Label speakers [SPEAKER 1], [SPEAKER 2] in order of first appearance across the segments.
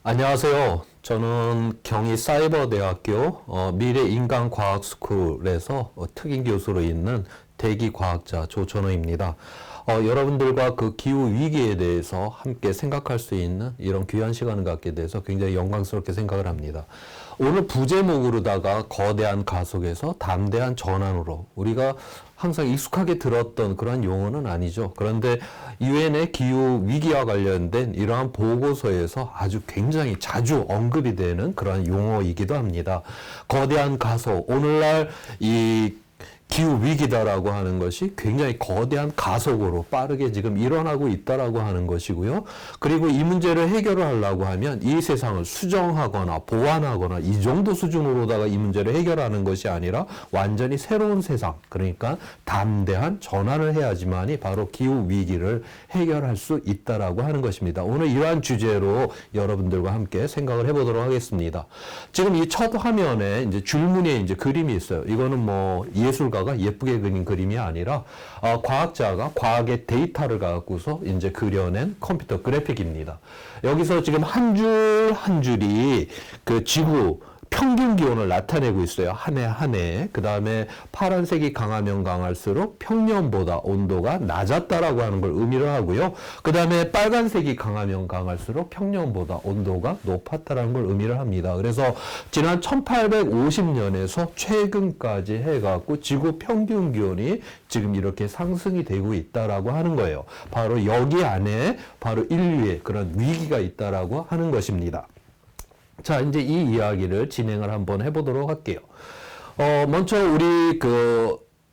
[SPEAKER 1] 안녕하세요. 저는 경희사이버대학교 미래인간과학스쿨에서 특임 교수로 있는 대기과학자 조천호입니다. 여러분들과 그 기후 위기에 대해서 함께 생각할 수 있는 이런 귀한 시간을 갖게 돼서 굉장히 영광스럽게 생각을 합니다. 오늘 부제목으로다가 거대한 가속에서 담대한 전환으로, 우리가 항상 익숙하게 들었던 그런 용어는 아니죠. 그런데 유엔의 기후 위기와 관련된 이러한 보고서에서 아주 굉장히 자주 언급이 되는 그런 용어이기도 합니다. 거대한 가속, 오늘날 이 기후 위기다라고 하는 것이 굉장히 거대한 가속으로 빠르게 지금 일어나고 있다라고 하는 것이고요. 그리고 이 문제를 해결을 하려고 하면 이 세상을 수정하거나 보완하거나 이 정도 수준으로다가 이 문제를 해결하는 것이 아니라 완전히 새로운 세상, 그러니까 담대한 전환을 해야지만이 바로 기후 위기를 해결할 수 있다라고 하는 것입니다. 오늘 이러한 주제로 여러분들과 함께 생각을 해보도록 하겠습니다. 지금 이 첫 화면에 이제 줄무늬에 이제 그림이 있어요. 이거는 뭐 예술가가 예쁘게 그린 그림이 아니라 과학자가 과학의 데이터를 갖고서 이제 그려낸 컴퓨터 그래픽입니다. 여기서 지금 한 줄 한 줄이 그 지구 평균 기온을 나타내고 있어요. 한 해 한 해. 그 다음에 파란색이 강하면 강할수록 평년보다 온도가 낮았다라고 하는 걸 의미를 하고요. 그 다음에 빨간색이 강하면 강할수록 평년보다 온도가 높았다라는 걸 의미를 합니다. 그래서 지난 1850년에서 최근까지 해갖고 지구 평균 기온이 지금 이렇게 상승이 되고 있다라고 하는 거예요. 바로 여기 안에 바로 인류의 그런 위기가 있다라고 하는 것입니다. 자, 이제 이 이야기를 진행을 한번 해보도록 할게요. 먼저 우리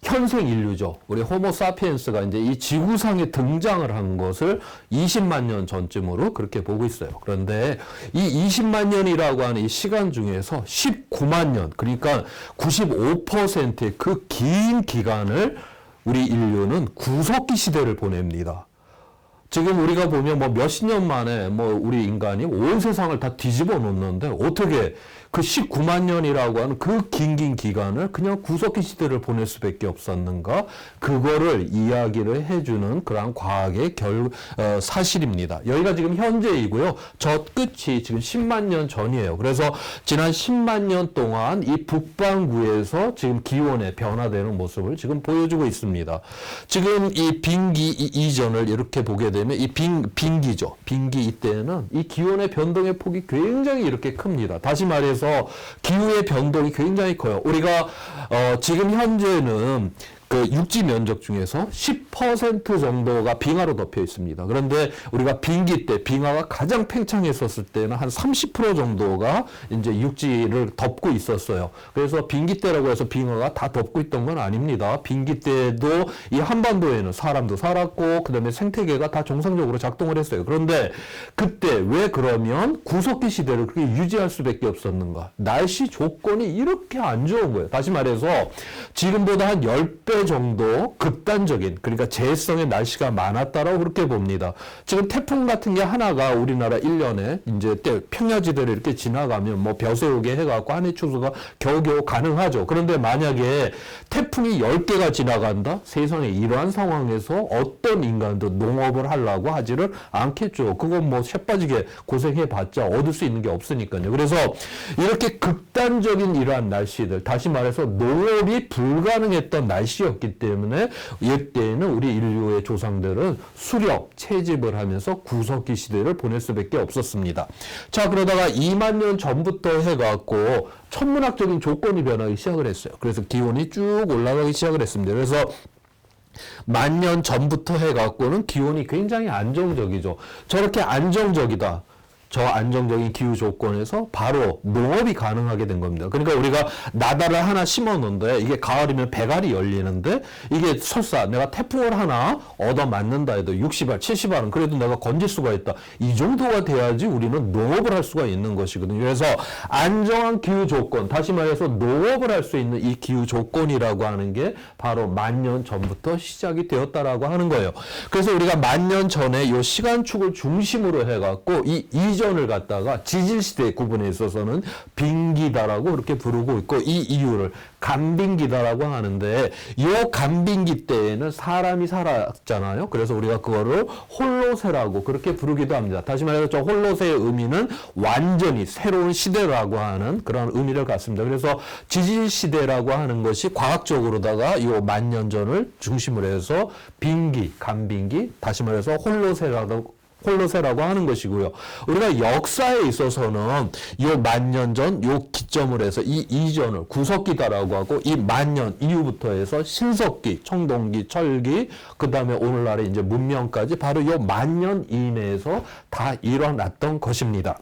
[SPEAKER 1] 현생 인류죠. 우리 호모사피엔스가 이제 이 지구상에 등장을 한 것을 20만 년 전쯤으로 그렇게 보고 있어요. 그런데 이 20만 년이라고 하는 이 시간 중에서 19만 년, 그러니까 95%의 그 긴 기간을 우리 인류는 구석기 시대를 보냅니다. 지금 우리가 보면 뭐 몇십 년 만에 뭐 우리 인간이 온 세상을 다 뒤집어 놓는데 어떻게 그 19만 년이라고 하는 그 긴 기간을 그냥 구석기 시대를 보낼 수밖에 없었는가? 그거를 이야기를 해주는 그런 과학의 사실입니다. 여기가 지금 현재이고요. 저 끝이 지금 10만 년 전이에요. 그래서 지난 10만 년 동안 이 북반구에서 지금 기온의 변화되는 모습을 지금 보여주고 있습니다. 지금 이 빙기 이전을 이렇게 보게 되면 이 빙기죠. 빙기 이때는 이 기온의 변동의 폭이 굉장히 이렇게 큽니다. 다시 말해서 기후의 변동이 굉장히 커요. 우리가 지금 현재는 그 육지 면적 중에서 10% 정도가 빙하로 덮여 있습니다. 그런데 우리가 빙기 때 빙하가 가장 팽창했었을 때는 한 30% 정도가 이제 육지를 덮고 있었어요. 그래서 빙기 때라고 해서 빙하가 다 덮고 있던 건 아닙니다. 빙기 때도 이 한반도에는 사람도 살았고 그다음에 생태계가 다 정상적으로 작동을 했어요. 그런데 그때 왜 그러면 구석기 시대를 그렇게 유지할 수밖에 없었는가? 날씨 조건이 이렇게 안 좋은 거예요. 다시 말해서 지금보다 한 10배 정도 극단적인, 그러니까 재해성의 날씨가 많았다라고 그렇게 봅니다. 지금 태풍 같은 게 하나가 우리나라 1년에 이제 평야지대를 이렇게 지나가면 뭐 벼세우게 해갖고 한 해 추수가 겨우겨우 가능하죠. 그런데 만약에 태풍이 10개가 지나간다? 세상에 이러한 상황에서 어떤 인간도 농업을 하려고 하지를 않겠죠. 그건 뭐 쇠빠지게 고생해봤자 얻을 수 있는 게 없으니까요. 그래서 이렇게 극단적인 이러한 날씨들, 다시 말해서 농업이 불가능했던 날씨였기 때문에 이때에는 우리 인류의 조상들은 수렵, 채집을 하면서 구석기 시대를 보낼 수밖에 없었습니다. 자, 그러다가 2만 년 전부터 해갖고 천문학적인 조건이 변하기 시작을 했어요. 그래서 기온이 쭉 올라가기 시작을 했습니다. 그래서 10,000년 전부터 해갖고는 기온이 굉장히 안정적이죠. 저렇게 안정적이다. 저 안정적인 기후 조건에서 바로 농업이 가능하게 된 겁니다. 그러니까 우리가 나달을 하나 심었는데 이게 가을이면 배갈이 열리는데 이게 설사 내가 태풍을 하나 얻어 맞는다 해도 60알, 70알은 그래도 내가 건질 수가 있다. 이 정도가 돼야지 우리는 농업을 할 수가 있는 것이거든요. 그래서 안정한 기후 조건, 다시 말해서 농업을 할 수 있는 이 기후 조건이라고 하는 게 바로 10,000년 전부터 시작이 되었다라고 하는 거예요. 그래서 우리가 10,000년 전에 이 시간축을 중심으로 해갖고 이 이전을 갖다가 지질시대 구분에 있어서는 빙기다라고 그렇게 부르고 있고, 이 이유를 간빙기다라고 하는데, 이 간빙기 때에는 사람이 살았잖아요. 그래서 우리가 그거를 홀로세라고 그렇게 부르기도 합니다. 다시 말해서 저 홀로세의 의미는 완전히 새로운 시대라고 하는 그런 의미를 갖습니다. 그래서 지질시대라고 하는 것이 과학적으로다가 이 만년 전을 중심으로 해서 빙기, 간빙기, 다시 말해서 홀로세라고 하는 것이고요. 우리가 역사에 있어서는 이 만년 전, 요 기점을 해서 이 이전을 구석기다라고 하고, 이 만년 이후부터 해서 신석기, 청동기, 철기, 그 다음에 오늘날의 이제 문명까지 바로 이 만년 이내에서 다 일어났던 것입니다.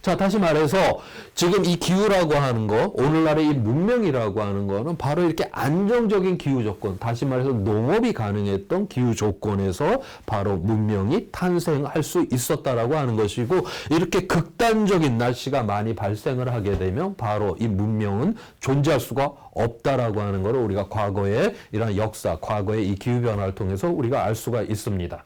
[SPEAKER 1] 자, 다시 말해서 지금 이 기후라고 하는 거, 오늘날의 이 문명이라고 하는 거는 바로 이렇게 안정적인 기후 조건, 다시 말해서 농업이 가능했던 기후 조건에서 바로 문명이 탄생할 수 있었다라고 하는 것이고, 이렇게 극단적인 날씨가 많이 발생을 하게 되면 바로 이 문명은 존재할 수가 없다라고 하는 것을 우리가 과거의 이런 역사, 과거의 이 기후 변화를 통해서 우리가 알 수가 있습니다.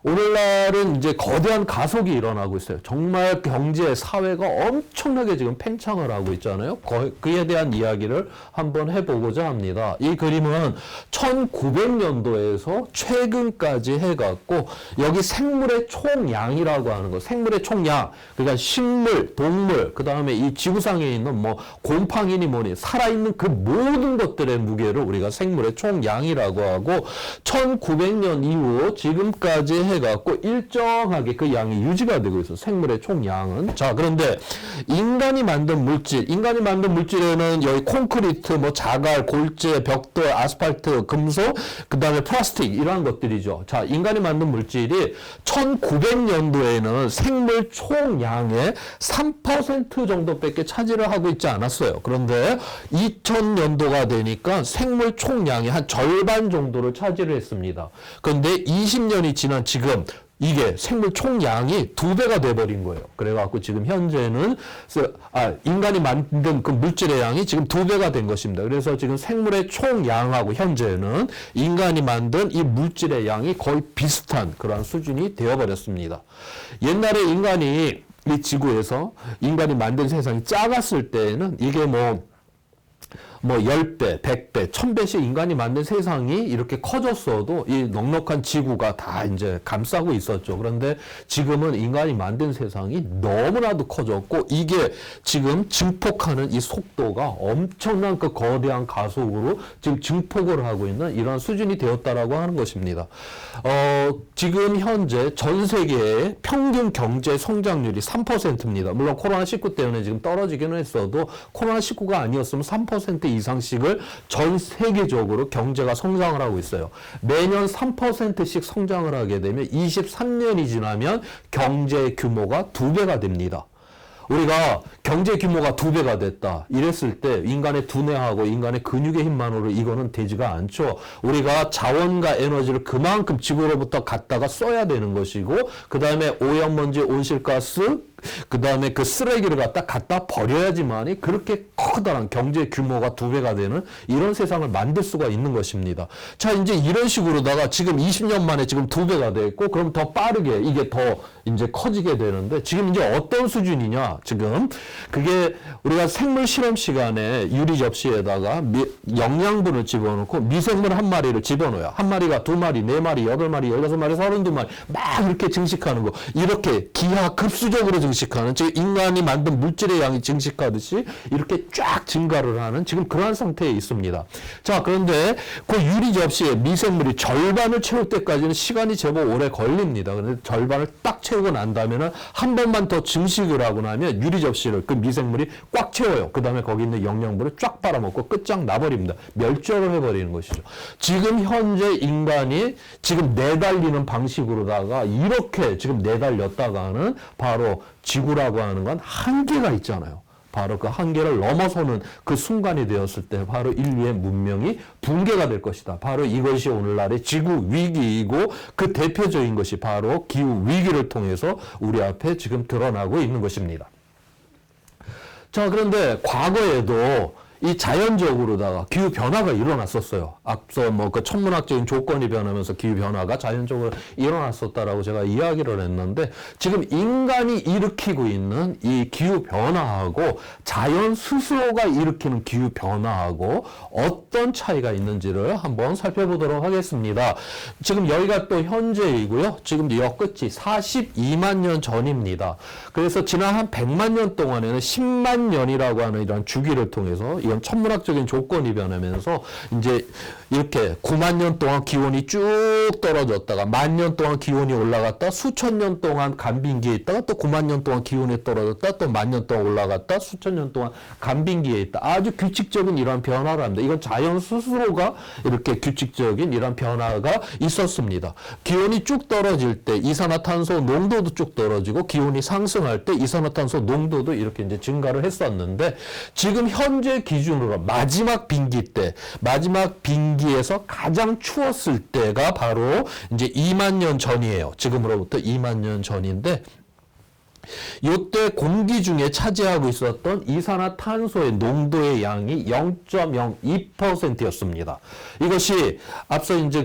[SPEAKER 1] 오늘날은 이제 거대한 가속이 일어나고 있어요. 정말 경제, 사회가 엄청나게 지금 팽창을 하고 있잖아요. 그에 대한 이야기를 한번 해보고자 합니다. 이 그림은 1900년도에서 최근까지 해갖고, 여기 생물의 총량이라고 하는 거, 생물의 총량, 그러니까 식물, 동물, 그 다음에 이 지구상에 있는 뭐 곰팡이니 뭐니 살아있는 그 모든 것들의 무게를 우리가 생물의 총량이라고 하고, 1900년 이후 지금까지 해갖고 일정하게 그 양이 유지가 되고 있어. 생물의 총량은. 자, 그런데 인간이 만든 물질에는 여기 콘크리트, 뭐 자갈, 골재, 벽돌, 아스팔트, 금속, 그 다음에 플라스틱, 이러한 것들이죠. 자, 인간이 만든 물질이 1900년도에는 생물 총량의 3% 정도밖에 차지를 하고 있지 않았어요. 그런데 2000년도가 되니까 생물 총량의 한 절반 정도를 차지를 했습니다. 그런데 20년이 지난 지금 이게 생물 총량이 2배가 돼버린 거예요. 그래갖고 지금 현재는 인간이 만든 그 물질의 양이 지금 2배가 된 것입니다. 그래서 지금 생물의 총량하고 현재는 인간이 만든 이 물질의 양이 거의 비슷한 그러한 수준이 되어버렸습니다. 옛날에 인간이 이 지구에서 인간이 만든 세상이 작았을 때에는 이게 뭐 10배, 100배, 1000배씩 인간이 만든 세상이 이렇게 커졌어도 이 넉넉한 지구가 다 이제 감싸고 있었죠. 그런데 지금은 인간이 만든 세상이 너무나도 커졌고, 이게 지금 증폭하는 이 속도가 엄청난 그 거대한 가속으로 지금 증폭을 하고 있는 이런 수준이 되었다라고 하는 것입니다. 지금 현재 전 세계의 평균 경제 성장률이 3%입니다. 물론 코로나19 때문에 지금 떨어지기는 했어도 코로나19가 아니었으면 3% 이상씩을 전 세계적으로 경제가 성장을 하고 있어요. 매년 3%씩 성장을 하게 되면 23년이 지나면 경제 규모가 2배가 됩니다. 우리가 경제 규모가 2배가 됐다 이랬을 때 인간의 두뇌하고 인간의 근육의 힘만으로 이거는 되지가 않죠. 우리가 자원과 에너지를 그만큼 지구로부터 갖다가 써야 되는 것이고, 그 다음에 오염먼지, 온실가스, 그 다음에 그 쓰레기를 갖다 버려야지만이 그렇게 커다란 경제 규모가 2배가 되는 이런 세상을 만들 수가 있는 것입니다. 자, 이제 이런 식으로다가 지금 20년 만에 지금 2배가 됐고, 그럼 더 빠르게 이게 더 이제 커지게 되는데, 지금 이제 어떤 수준이냐, 지금 그게 우리가 생물 실험 시간에 유리 접시에다가 영양분을 집어넣고 미생물 한 마리를 집어넣어요. 한 마리가 2마리, 4마리, 8마리, 16마리, 32마리 막 이렇게 증식하는 거, 이렇게 기하급수적으로 증식하는, 즉 인간이 만든 물질의 양이 증식하듯이 이렇게 쫙 증가를 하는 지금 그러한 상태에 있습니다. 자, 그런데 그 유리 접시에 미생물이 절반을 채울 때까지는 시간이 제법 오래 걸립니다. 그런데 절반을 딱 채우고 난 다음에는 한 번만 더 증식을 하고 나면 유리 접시를 그 미생물이 꽉 채워요. 그 다음에 거기 있는 영양분을 쫙 빨아먹고 끝장나버립니다. 멸종을 해버리는 것이죠. 지금 현재 인간이 지금 내달리는 방식으로다가 이렇게 지금 내달렸다가는 바로 지구라고 하는 건 한계가 있잖아요. 바로 그 한계를 넘어서는 그 순간이 되었을 때 바로 인류의 문명이 붕괴가 될 것이다. 바로 이것이 오늘날의 지구 위기이고, 그 대표적인 것이 바로 기후 위기를 통해서 우리 앞에 지금 드러나고 있는 것입니다. 자, 그런데 과거에도 이 자연적으로다가 기후 변화가 일어났었어요. 앞서 뭐 그 천문학적인 조건이 변하면서 기후 변화가 자연적으로 일어났었다라고 제가 이야기를 했는데, 지금 인간이 일으키고 있는 이 기후 변화하고 자연 스스로가 일으키는 기후 변화하고 어떤 차이가 있는지를 한번 살펴보도록 하겠습니다. 지금 여기가 또 현재이고요. 지금 여 끝이 42만 년 전입니다. 그래서 지난 한 100만 년 동안에는 10만 년이라고 하는 이런 주기를 통해서 이런 천문학적인 조건이 변하면서 이제 이렇게 9만 년 동안 기온이 쭉 떨어졌다가 1만 년 동안 기온이 올라갔다, 수천 년 동안 간빙기에 있다가 또 9만 년 동안 기온이 떨어졌다, 또 1만 년 동안 올라갔다, 수천 년 동안 간빙기에 있다. 아주 규칙적인 이러한 변화를 합니다. 이건 자연 스스로가 이렇게 규칙적인 이러한 변화가 있었습니다. 기온이 쭉 떨어질 때 이산화탄소 농도도 쭉 떨어지고, 기온이 상승할 때 이산화탄소 농도도 이렇게 이제 증가를 했었는데, 지금 현재 기준으로 마지막 빙기 때, 마지막 빙기에서 가장 추웠을 때가 바로 이제 2만 년 전이에요. 지금으로부터 2만 년 전인데, 이때 공기 중에 차지하고 있었던 이산화탄소의 농도의 양이 0.02%였습니다. 이것이 앞서 이제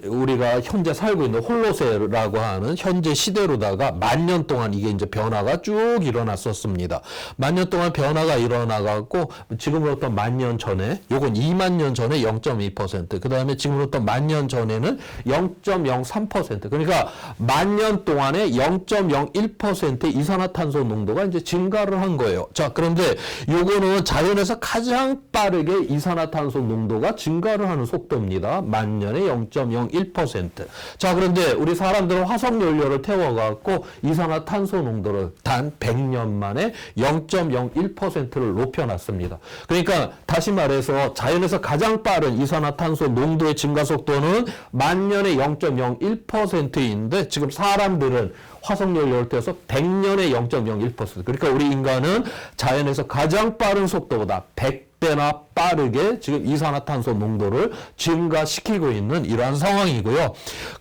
[SPEAKER 1] 우리가 현재 살고 있는 홀로세라고 하는 현재 시대로다가 1만 년 동안 이게 이제 변화가 쭉 일어났었습니다. 1만 년 동안 변화가 일어나갖고, 지금으로부터 1만 년 전에, 요건 2만 년 전에 0.2%, 그 다음에 지금으로부터 1만 년 전에는 0.03%, 그러니까 1만 년 동안에 0.01% 이산화탄소 농도가 이제 증가를 한 거예요. 자, 그런데 요거는 자연에서 가장 빠르게 이산화탄소 농도가 증가를 하는 속도입니다. 만 년에 0.01%. 자, 그런데 우리 사람들은 화석 연료를 태워갖고 이산화탄소 농도를 단 100년 만에 0.01%를 높여놨습니다. 그러니까 다시 말해서 자연에서 가장 빠른 이산화탄소 농도의 증가 속도는 만 년에 0.01%인데, 지금 사람들은 화석연료를 떼어서 100년에 0.01%. 그러니까 우리 인간은 자연에서 가장 빠른 속도보다 100배나 빠르게 지금 이산화탄소 농도를 증가시키고 있는 이러한 상황이고요.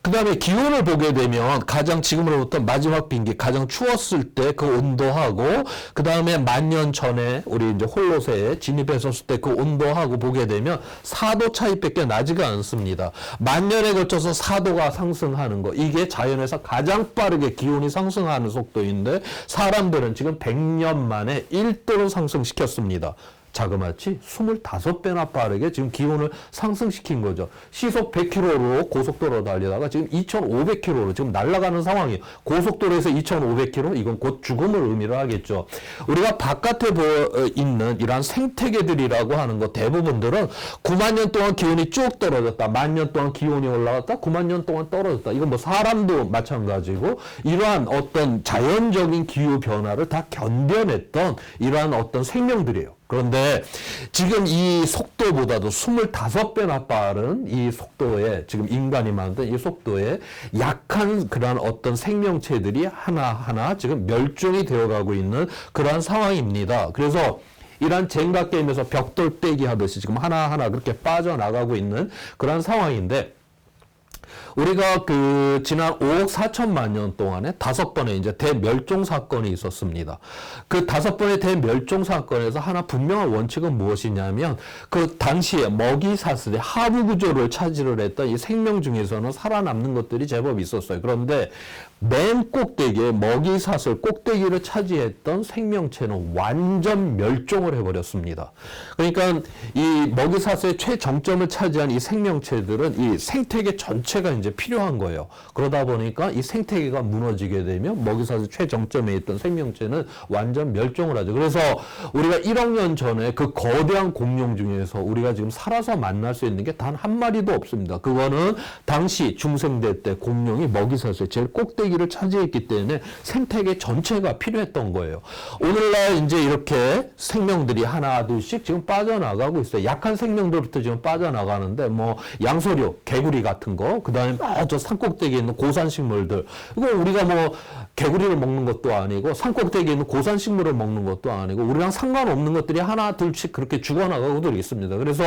[SPEAKER 1] 그 다음에 기온을 보게 되면 가장 지금으로부터 마지막 빙기, 가장 추웠을 때 그 온도하고, 그 다음에 1만 년 전에 우리 이제 홀로세에 진입했었을 때 그 온도하고 보게 되면 4도 차이밖에 나지가 않습니다. 1만 년에 걸쳐서 4도가 상승하는 거, 이게 자연에서 가장 빠르게 기온이 상승하는 속도인데, 사람들은 지금 100년 만에 1도를 상승시켰습니다. 자그마치 25배나 빠르게 지금 기온을 상승시킨 거죠. 시속 100km로 고속도로 달리다가 지금 2,500km로 지금 날아가는 상황이에요. 고속도로에서 2,500km, 이건 곧 죽음을 의미를 하겠죠. 우리가 바깥에 있는 이러한 생태계들이라고 하는 거 대부분들은 9만 년 동안 기온이 쭉 떨어졌다, 1만 년 동안 기온이 올라갔다, 9만 년 동안 떨어졌다. 이건 뭐 사람도 마찬가지고, 이러한 어떤 자연적인 기후 변화를 다 견뎌냈던 이러한 어떤 생명들이에요. 그런데 지금 이 속도보다도 25배나 빠른 이 속도에, 지금 인간이 만든 이 속도에 약한 그러한 어떤 생명체들이 하나하나 지금 멸종이 되어가고 있는 그러한 상황입니다. 그래서 이러한 젠가 게임에서 벽돌 떼기 하듯이 지금 하나하나 그렇게 빠져나가고 있는 그러한 상황인데, 우리가 지난 5억 4천만 년 동안에 5번의 이제 대멸종 사건이 있었습니다. 그 5번의 대멸종 사건에서 하나 분명한 원칙은 무엇이냐면, 그 당시에 먹이 사슬의 하부 구조를 차지를 했던 이 생명 중에서는 살아남는 것들이 제법 있었어요. 그런데 맨 꼭대기에 먹이 사슬 꼭대기를 차지했던 생명체는 완전 멸종을 해버렸습니다. 그러니까 이 먹이 사슬의 최정점을 차지한 이 생명체들은 이 생태계 전체가 이제 필요한 거예요. 그러다 보니까 이 생태계가 무너지게 되면 먹이 사슬 최정점에 있던 생명체는 완전 멸종을 하죠. 그래서 우리가 1억 년 전에 그 거대한 공룡 중에서 우리가 지금 살아서 만날 수 있는 게 단 한 마리도 없습니다. 그거는 당시 중생대 때 공룡이 먹이 사슬 제일 꼭대기를 차지했기 때문에 생태계 전체가 필요했던 거예요. 오늘날 이제 이렇게 생명들이 하나 둘씩 지금 빠져나가고 있어요. 약한 생명들부터 지금 빠져나가는데, 뭐 양서류, 개구리 같은 거, 그 다음에 저 산꼭대기에 있는 고산식물들. 이거 우리가 뭐 개구리를 먹는 것도 아니고 산꼭대기에 있는 고산식물을 먹는 것도 아니고 우리랑 상관없는 것들이 하나 둘씩 그렇게 죽어나가고도 있습니다. 그래서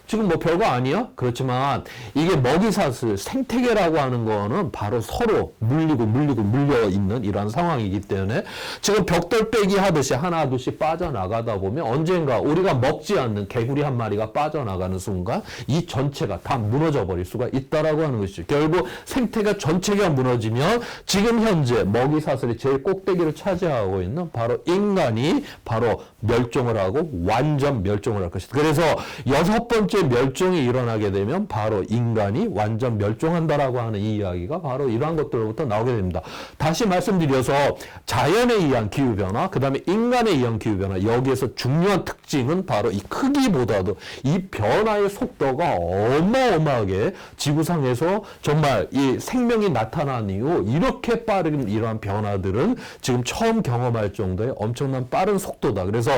[SPEAKER 1] 지금 뭐 별거 아니야? 그렇지만 이게 먹이사슬, 생태계라고 하는 거는 바로 서로 물리고 물려 있는 이러한 상황이기 때문에 지금 벽돌빼기 하듯이 하나 둘씩 빠져나가다 보면 언젠가 우리가 먹지 않는 개구리 한 마리가 빠져나가는 순간 이 전체가 다 무너져 버릴 수가 있다라고 하는 것이죠. 결국 생태계 전체가 무너지면 지금 현재 먹이사슬이 제일 꼭대기를 차지하고 있는 바로 인간이 바로 멸종을 하고 완전 멸종을 할 것이다. 그래서 6번째 멸종이 일어나게 되면 바로 인간이 완전 멸종한다라고 하는 이 이야기가 바로 이러한 것들로부터 나오게 됩니다. 다시 말씀드려서 자연에 의한 기후변화, 그 다음에 인간에 의한 기후변화, 여기에서 중요한 특징은 바로 이 크기보다도 이 변화의 속도가 어마어마하게 지구상에서 정말 이 생명이 나타난 이후 이렇게 빠른 이러한 변화들은 지금 처음 경험할 정도의 엄청난 빠른 속도다. 그래서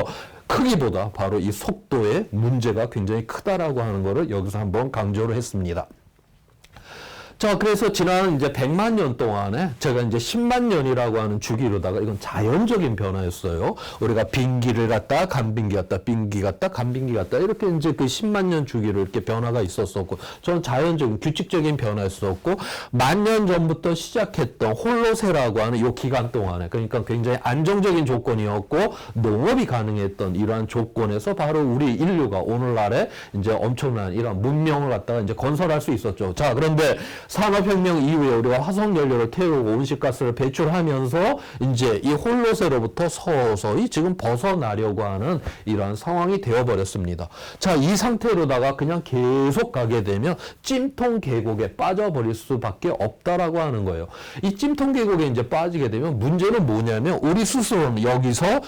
[SPEAKER 1] 크기보다 바로 이 속도의 문제가 굉장히 크다라고 하는 것을 여기서 한번 강조를 했습니다. 자, 그래서 지난 이제 100만 년 동안에 제가 이제 10만 년이라고 하는 주기로다가 이건 자연적인 변화였어요. 우리가 빙기를 갖다 간빙기 갖다 빙기 갖다 간빙기 갖다 이렇게 이제 그 10만 년 주기로 이렇게 변화가 있었었고 저는 자연적인 규칙적인 변화였었고 10,000년 전부터 시작했던 홀로세라고 하는 이 기간 동안에 그러니까 굉장히 안정적인 조건이었고 농업이 가능했던 이러한 조건에서 바로 우리 인류가 오늘날에 이제 엄청난 이런 문명을 갖다가 이제 건설할 수 있었죠. 자, 그런데 산업혁명 이후에 우리가 화석연료를 태우고 온실가스를 배출하면서 이제 이 홀로세로부터 서서히 지금 벗어나려고 하는 이러한 상황이 되어버렸습니다. 자, 이 상태로다가 그냥 계속 가게 되면 찜통 계곡에 빠져버릴 수밖에 없다라고 하는 거예요. 이 찜통 계곡에 이제 빠지게 되면 문제는 뭐냐면 우리 스스로는 여기서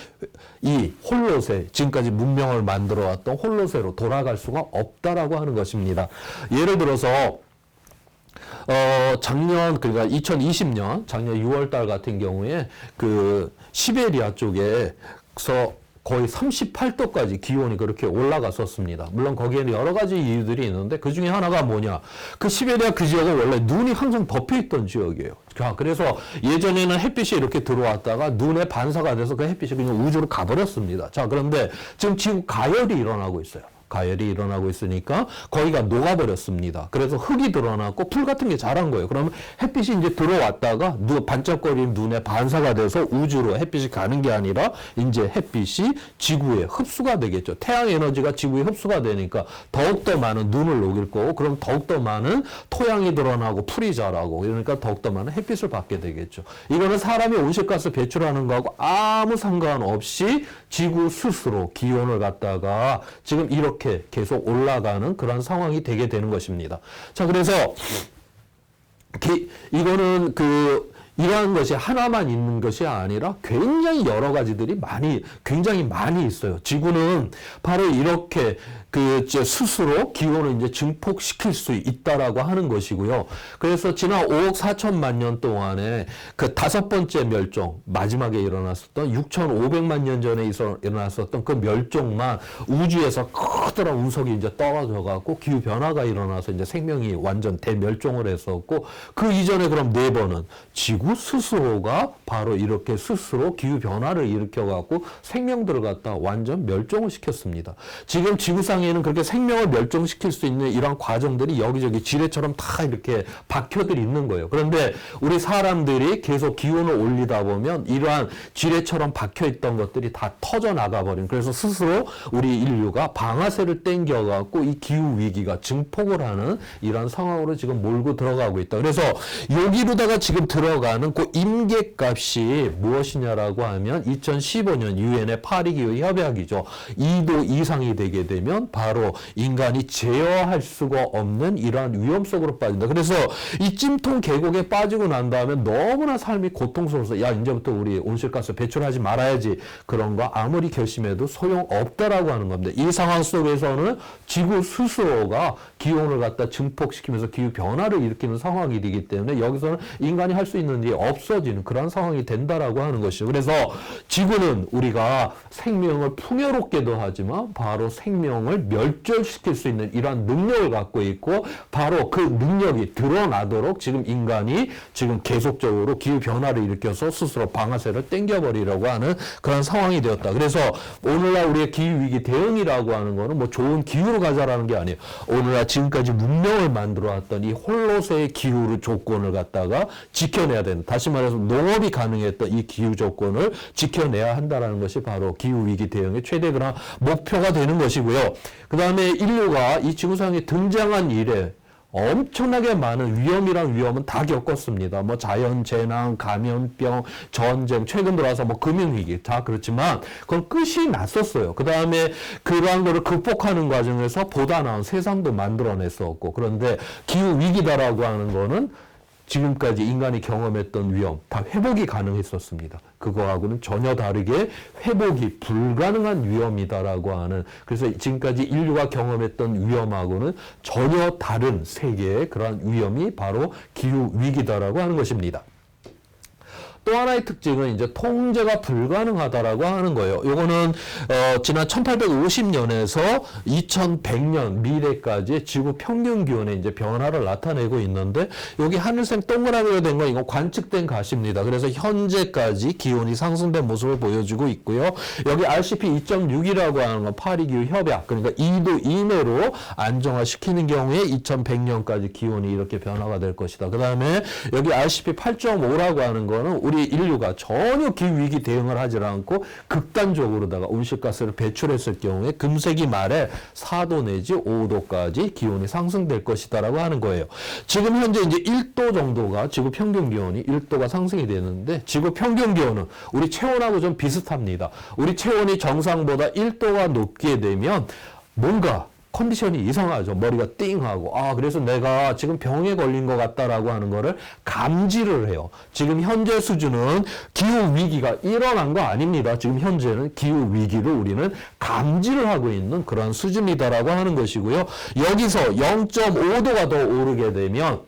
[SPEAKER 1] 이 홀로세, 지금까지 문명을 만들어왔던 홀로세로 돌아갈 수가 없다라고 하는 것입니다. 예를 들어서 작년, 그러니까 2020년, 작년 6월달 같은 경우에 그 시베리아 쪽에서 거의 38도까지 기온이 그렇게 올라갔었습니다. 물론 거기에는 여러 가지 이유들이 있는데 그 중에 하나가 뭐냐. 그 시베리아 그 지역은 원래 눈이 항상 덮여있던 지역이에요. 자, 그래서 예전에는 햇빛이 이렇게 들어왔다가 눈에 반사가 돼서 그 햇빛이 그냥 우주로 가버렸습니다. 자, 그런데 지금 지구 가열이 일어나고 있어요. 가열이 일어나고 있으니까 거기가 녹아버렸습니다. 그래서 흙이 드러났고 풀 같은 게 자란 거예요. 그러면 햇빛이 이제 들어왔다가 반짝거리는 눈에 반사가 돼서 우주로 햇빛이 가는 게 아니라 이제 햇빛이 지구에 흡수가 되겠죠. 태양 에너지가 지구에 흡수가 되니까 더욱더 많은 눈을 녹일 거고 그럼 더욱더 많은 토양이 드러나고 풀이 자라고 그러니까 더욱더 많은 햇빛을 받게 되겠죠. 이거는 사람이 온실가스 배출하는 거하고 아무 상관없이 지구 스스로 기온을 갖다가 지금 이렇게 계속 올라가는 그런 상황이 되게 되는 것입니다. 자, 그래서 이거는 이러한 것이 하나만 있는 것이 아니라 굉장히 여러 가지들이 굉장히 많이 있어요. 지구는 바로 이렇게 스스로 기온을 이제 증폭시킬 수 있다라고 하는 것이고요. 그래서 지난 5억 4천만 년 동안에 그 5번째 멸종, 마지막에 일어났었던 6,500만 년 전에 일어났었던 그 멸종만 우주에서 커다란 운석이 이제 떨어져 갖고 기후 변화가 일어나서 이제 생명이 완전 대멸종을 했었고 그 이전에 그럼 4번은 지구 스스로가 바로 이렇게 스스로 기후 변화를 일으켜 갖고 생명들을 갖다 완전 멸종을 시켰습니다. 지금 지구상에는 그렇게 생명을 멸종시킬 수 있는 이런 과정들이 여기저기 지뢰처럼 다 이렇게 박혀들 있는 거예요. 그런데 우리 사람들이 계속 기온을 올리다 보면 이러한 지뢰처럼 박혀있던 것들이 다 터져 나가버린 그래서 스스로 우리 인류가 방아쇠를 땡겨갖고 이 기후 위기가 증폭을 하는 이런 상황으로 지금 몰고 들어가고 있다. 그래서 여기로다가 지금 들어가는 그 임계값이 무엇이냐라고 하면 2015년 유엔의 파리기후 협약이죠. 2도 이상이 되게 되면 바로 인간이 제어할 수가 없는 이러한 위험 속으로 빠진다. 그래서 이 찜통 계곡에 빠지고 난 다음에 너무나 삶이 고통스러워서 야 이제부터 우리 온실가스 배출하지 말아야지 그런 거 아무리 결심해도 소용없다라고 하는 겁니다. 이 상황 속에서는 지구 스스로가 기온을 갖다 증폭시키면서 기후 변화를 일으키는 상황이 되기 때문에 여기서는 인간이 할 수 있는 일이 없어지는 그런 상황이 된다라고 하는 것이죠. 그래서 지구는 우리가 생명을 풍요롭게도 하지만 바로 생명을 기후변화를 멸절시킬 수 있는 이러한 능력을 갖고 있고 바로 그 능력이 드러나도록 지금 인간이 지금 계속적으로 기후변화를 일으켜서 스스로 방아쇠를 당겨버리려고 하는 그런 상황이 되었다. 그래서 오늘날 우리의 기후위기 대응이라고 하는 거는 뭐 좋은 기후로 가자라는 게 아니에요. 오늘날 지금까지 문명을 만들어 왔던 이 홀로서의 기후 조건을 갖다가 지켜내야 된다. 다시 말해서 농업이 가능했던 이 기후 조건을 지켜내야 한다라는 것이 바로 기후위기 대응의 최대 그런 목표가 되는 것이고요. 그 다음에 인류가 이 지구상에 등장한 이래 엄청나게 많은 위험이란 위험은 다 겪었습니다. 뭐 자연재난, 감염병, 전쟁, 최근 들어와서 뭐 금융위기 다 그렇지만 그건 끝이 났었어요. 그 다음에 그러한 거를 극복하는 과정에서 보다 나은 세상도 만들어냈었고 그런데 기후위기다라고 하는 거는 지금까지 인간이 경험했던 위험 다 회복이 가능했었습니다. 그거하고는 전혀 다르게 회복이 불가능한 위험이다라고 하는 그래서 지금까지 인류가 경험했던 위험하고는 전혀 다른 세계의 그러한 위험이 바로 기후위기다라고 하는 것입니다. 또 하나의 특징은 이제 통제가 불가능하다라고 하는 거예요. 요거는 지난 1850년에서 2100년 미래까지 지구 평균 기온의 이제 변화를 나타내고 있는데 여기 하늘색 동그라미로 된 건 이거 관측된 가시입니다. 그래서 현재까지 기온이 상승된 모습을 보여주고 있고요. 여기 RCP 2.6이라고 하는 건 파리 기후 협약 그러니까 2도 이내로 안정화시키는 경우에 2100년까지 기온이 이렇게 변화가 될 것이다. 그다음에 여기 RCP 8.5라고 하는 거는 우리 인류가 전혀 기후위기 대응을 하지 않고 극단적으로다가 온실가스를 배출했을 경우에 금세기 말에 4도 내지 5도까지 기온이 상승될 것이다라고 하는 거예요. 지금 현재 이제 1도 정도가 지구 평균 기온이 1도가 상승이 되는데 지구 평균 기온은 우리 체온하고 좀 비슷합니다. 우리 체온이 정상보다 1도가 높게 되면 뭔가 컨디션이 이상하죠. 머리가 띵하고 그래서 내가 지금 병에 걸린 것 같다라고 하는 거를 감지를 해요. 지금 현재 수준은 기후위기가 일어난 거 아닙니다. 지금 현재는 기후위기를 우리는 감지를 하고 있는 그런 수준이다라고 하는 것이고요. 여기서 0.5도가 더 오르게 되면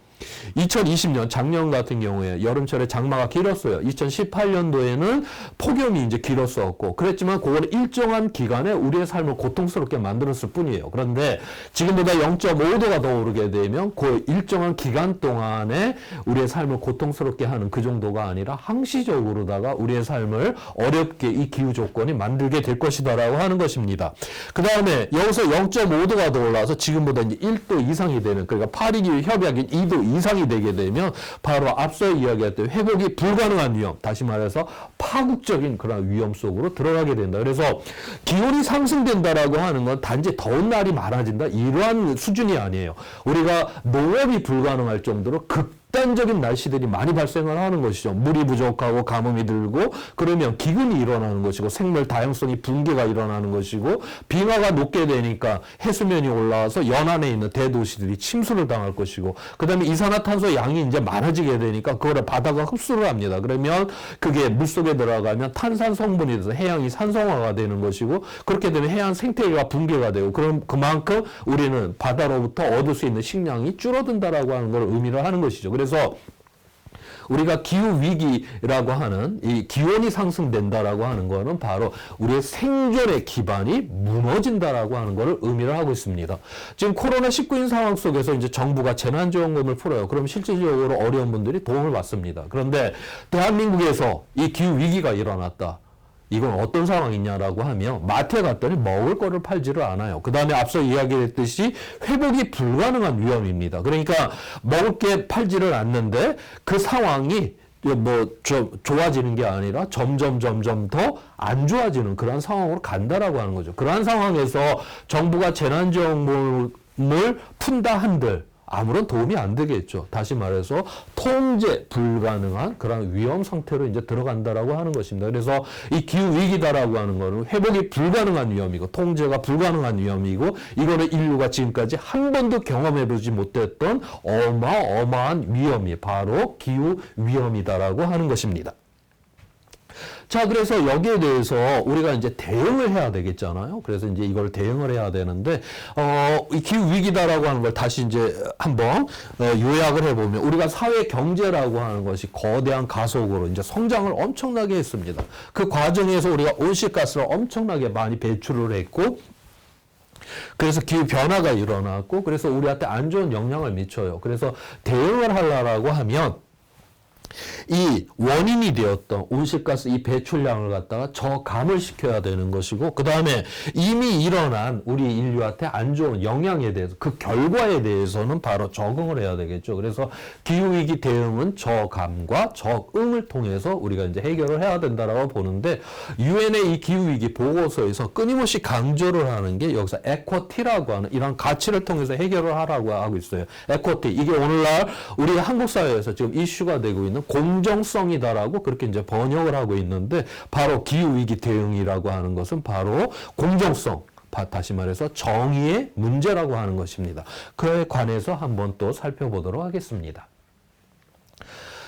[SPEAKER 1] 2020년 작년 같은 경우에 여름철에 장마가 길었어요. 2018년도에는 폭염이 이제 길었었고 그랬지만 그걸 일정한 기간에 우리의 삶을 고통스럽게 만들었을 뿐이에요. 그런데 지금보다 0.5도가 더 오르게 되면 그 일정한 기간 동안에 우리의 삶을 고통스럽게 하는 그 정도가 아니라 항시적으로다가 우리의 삶을 어렵게 이 기후 조건이 만들게 될 것이다라고 하는 것입니다. 그 다음에 여기서 0.5도가 더 올라와서 지금보다 이제 1도 이상이 되는 그러니까 파리 기후 협약인 2도 이상이 되게 되면 바로 앞서 이야기했던 회복이 불가능한 위험, 다시 말해서 파국적인 그런 위험 속으로 들어가게 된다. 그래서 기온이 상승된다라고 하는 건 단지 더운 날이 많아진다 이러한 수준이 아니에요. 우리가 농업이 불가능할 정도로 극단적인 날씨들이 많이 발생을 하는 것이죠. 물이 부족하고 가뭄이 들고 그러면 기근이 일어나는 것이고 생물 다양성이 붕괴가 일어나는 것이고 빙하가 녹게 되니까 해수면이 올라와서 연안에 있는 대도시들이 침수를 당할 것이고 그 다음에 이산화탄소 양이 이제 많아지게 되니까 그거를 바다가 흡수를 합니다. 그러면 그게 물속에 들어가면 탄산 성분이 돼서 해양이 산성화가 되는 것이고 그렇게 되면 해양 생태계가 붕괴가 되고 그럼 그만큼 우리는 바다로부터 얻을 수 있는 식량이 줄어든다라고 하는 걸 의미를 하는 것이죠. 그래서 우리가 기후위기라고 하는 이 기온이 상승된다라고 하는 거는 바로 우리의 생존의 기반이 무너진다라고 하는 것을 의미를 하고 있습니다. 지금 코로나19인 상황 속에서 이제 정부가 재난지원금을 풀어요. 그럼 실질적으로 어려운 분들이 도움을 받습니다. 그런데 대한민국에서 이 기후위기가 일어났다. 이건 어떤 상황이냐라고 하면 마트에 갔더니 먹을 거를 팔지를 않아요. 그 다음에 앞서 이야기했듯이 회복이 불가능한 위험입니다. 그러니까 먹을 게 팔지를 않는데 그 상황이 좋아지는 게 아니라 점점 더 안 좋아지는 그런 상황으로 간다라고 하는 거죠. 그러한 상황에서 정부가 재난지원금을 푼다 한들 아무런 도움이 안 되겠죠. 다시 말해서 통제 불가능한 그런 위험 상태로 이제 들어간다라고 하는 것입니다. 그래서 이 기후 위기다라고 하는 거는 회복이 불가능한 위험이고 통제가 불가능한 위험이고 이거는 인류가 지금까지 한 번도 경험해보지 못했던 어마어마한 위험이 바로 기후 위험이다라고 하는 것입니다. 자, 그래서 여기에 대해서 우리가 이제 대응을 해야 되겠잖아요. 그래서 이제 이걸 대응을 해야 되는데, 이 기후위기다라고 하는 걸 다시 이제 한번 요약을 해보면, 우리가 사회 경제라고 하는 것이 거대한 가속으로 이제 성장을 엄청나게 했습니다. 그 과정에서 우리가 온실가스를 엄청나게 많이 배출을 했고, 그래서 기후 변화가 일어났고 그래서 우리한테 안 좋은 영향을 미쳐요. 그래서 대응을 하려고 하면 이 원인이 되었던 온실가스 이 배출량을 갖다가 저감을 시켜야 되는 것이고, 그 다음에 이미 일어난 우리 인류한테 안 좋은 영향에 대해서 그 결과에 대해서는 바로 적응을 해야 되겠죠. 그래서 기후위기 대응은 저감과 적응을 통해서 우리가 이제 해결을 해야 된다라고 보는데, 유엔의 이 기후위기 보고서에서 끊임없이 강조를 하는 게 여기서 에쿼티라고 하는 이런 가치를 통해서 해결을 하라고 하고 있어요. 에쿼티, 이게 오늘날 우리 한국 사회에서 지금 이슈가 되고 있는 공정성이다라고 그렇게 이제 번역을 하고 있는데, 바로 기후위기 대응이라고 하는 것은 바로 공정성, 다시 말해서 정의의 문제라고 하는 것입니다. 그에 관해서 한번 또 살펴보도록 하겠습니다.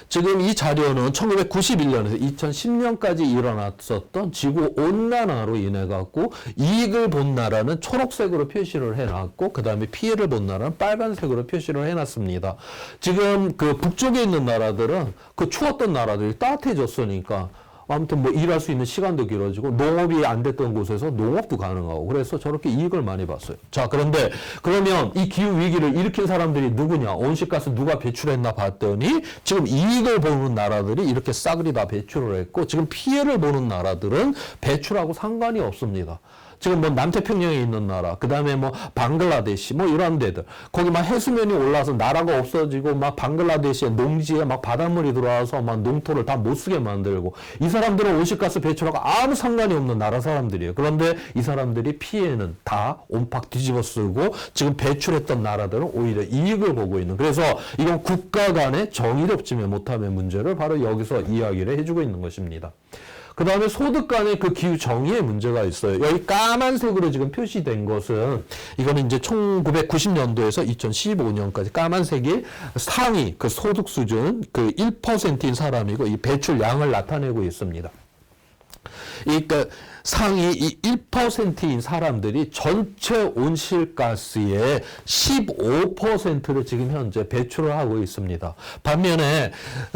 [SPEAKER 1] 지금 이 자료는 1991년에서 2010년까지 일어났었던 지구 온난화로 인해 갖고 이익을 본 나라는 초록색으로 표시를 해놨고, 그 다음에 피해를 본 나라는 빨간색으로 표시를 해놨습니다. 지금 그 북쪽에 있는 나라들은 그 추웠던 나라들이 따뜻해졌으니까 아무튼 뭐 일할 수 있는 시간도 길어지고 농업이 안 됐던 곳에서 농업도 가능하고, 그래서 저렇게 이익을 많이 봤어요. 자, 그런데 그러면 이 기후 위기를 일으킨 사람들이 누구냐? 온실가스 누가 배출했나 봤더니 지금 이익을 보는 나라들이 이렇게 싸그리 다 배출을 했고, 지금 피해를 보는 나라들은 배출하고 상관이 없습니다. 지금 뭐 남태평양에 있는 나라, 그 다음에 뭐 방글라데시, 뭐 이런 데들, 거기 막 해수면이 올라서 나라가 없어지고 막 방글라데시의 농지에 막 바닷물이 들어와서 막 농토를 다 못 쓰게 만들고, 이 사람들은 온실가스 배출하고 아무 상관이 없는 나라 사람들이에요. 그런데 이 사람들이 피해는 다 온팍 뒤집어 쓰고 지금 배출했던 나라들은 오히려 이익을 보고 있는, 그래서 이건 국가 간의 정의롭지만 못함의 문제를 바로 여기서 이야기를 해주고 있는 것입니다. 그 다음에 소득 간의 그 기후 정의의 문제가 있어요. 여기 까만색으로 지금 표시된 것은, 이거는 이제 1990년도에서 2015년까지 까만색이 상위 그 소득 수준 그 1%인 사람이고, 이 배출량을 나타내고 있습니다. 그러니까 상위 이 1%인 사람들이 전체 온실가스의 15%를 지금 현재 배출을 하고 있습니다. 반면에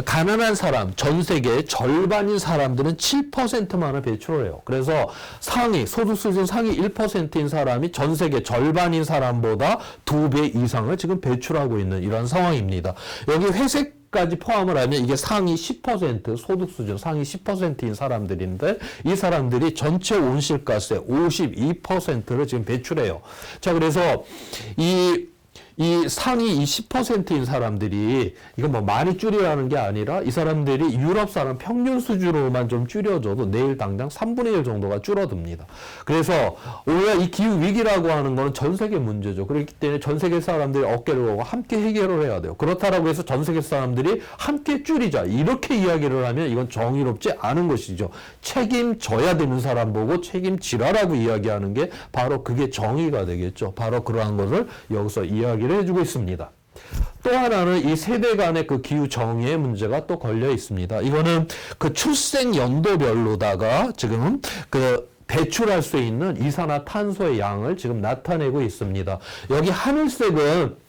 [SPEAKER 1] 가난한 사람, 전 세계 절반인 사람들은 7%만을 배출을 해요. 그래서 상위, 소득 수준 상위 1%인 사람이 전 세계 절반인 사람보다 2배 이상을 지금 배출하고 있는 이런 상황입니다. 여기 회색 까지 포함을 하면 이게 상위 10% 소득 수준 상위 10%인 사람들인데, 이 사람들이 전체 온실가스의 52%를 지금 배출해요. 자, 그래서 이 상위 10%인 사람들이 이건 뭐 많이 줄이라는 게 아니라, 이 사람들이 유럽 사람 평균 수준으로만 좀 줄여줘도 내일 당장 3분의 1 정도가 줄어듭니다. 그래서 오히려 이 기후 위기라고 하는 거는 전 세계 문제죠. 그렇기 때문에 전 세계 사람들이 어깨를 걸고 함께 해결을 해야 돼요. 그렇다라고 해서 전 세계 사람들이 함께 줄이자 이렇게 이야기를 하면 이건 정의롭지 않은 것이죠. 책임져야 되는 사람 보고 책임지라라고 이야기하는 게 바로 그게 정의가 되겠죠. 바로 그러한 것을 여기서 이야기를 해주고 있습니다. 또 하나는 이 세대 간의 그 기후 정의의 문제가 또 걸려 있습니다. 이거는 그 출생 연도별로다가 지금 그 배출할 수 있는 이산화탄소의 양을 지금 나타내고 있습니다. 여기 하늘색은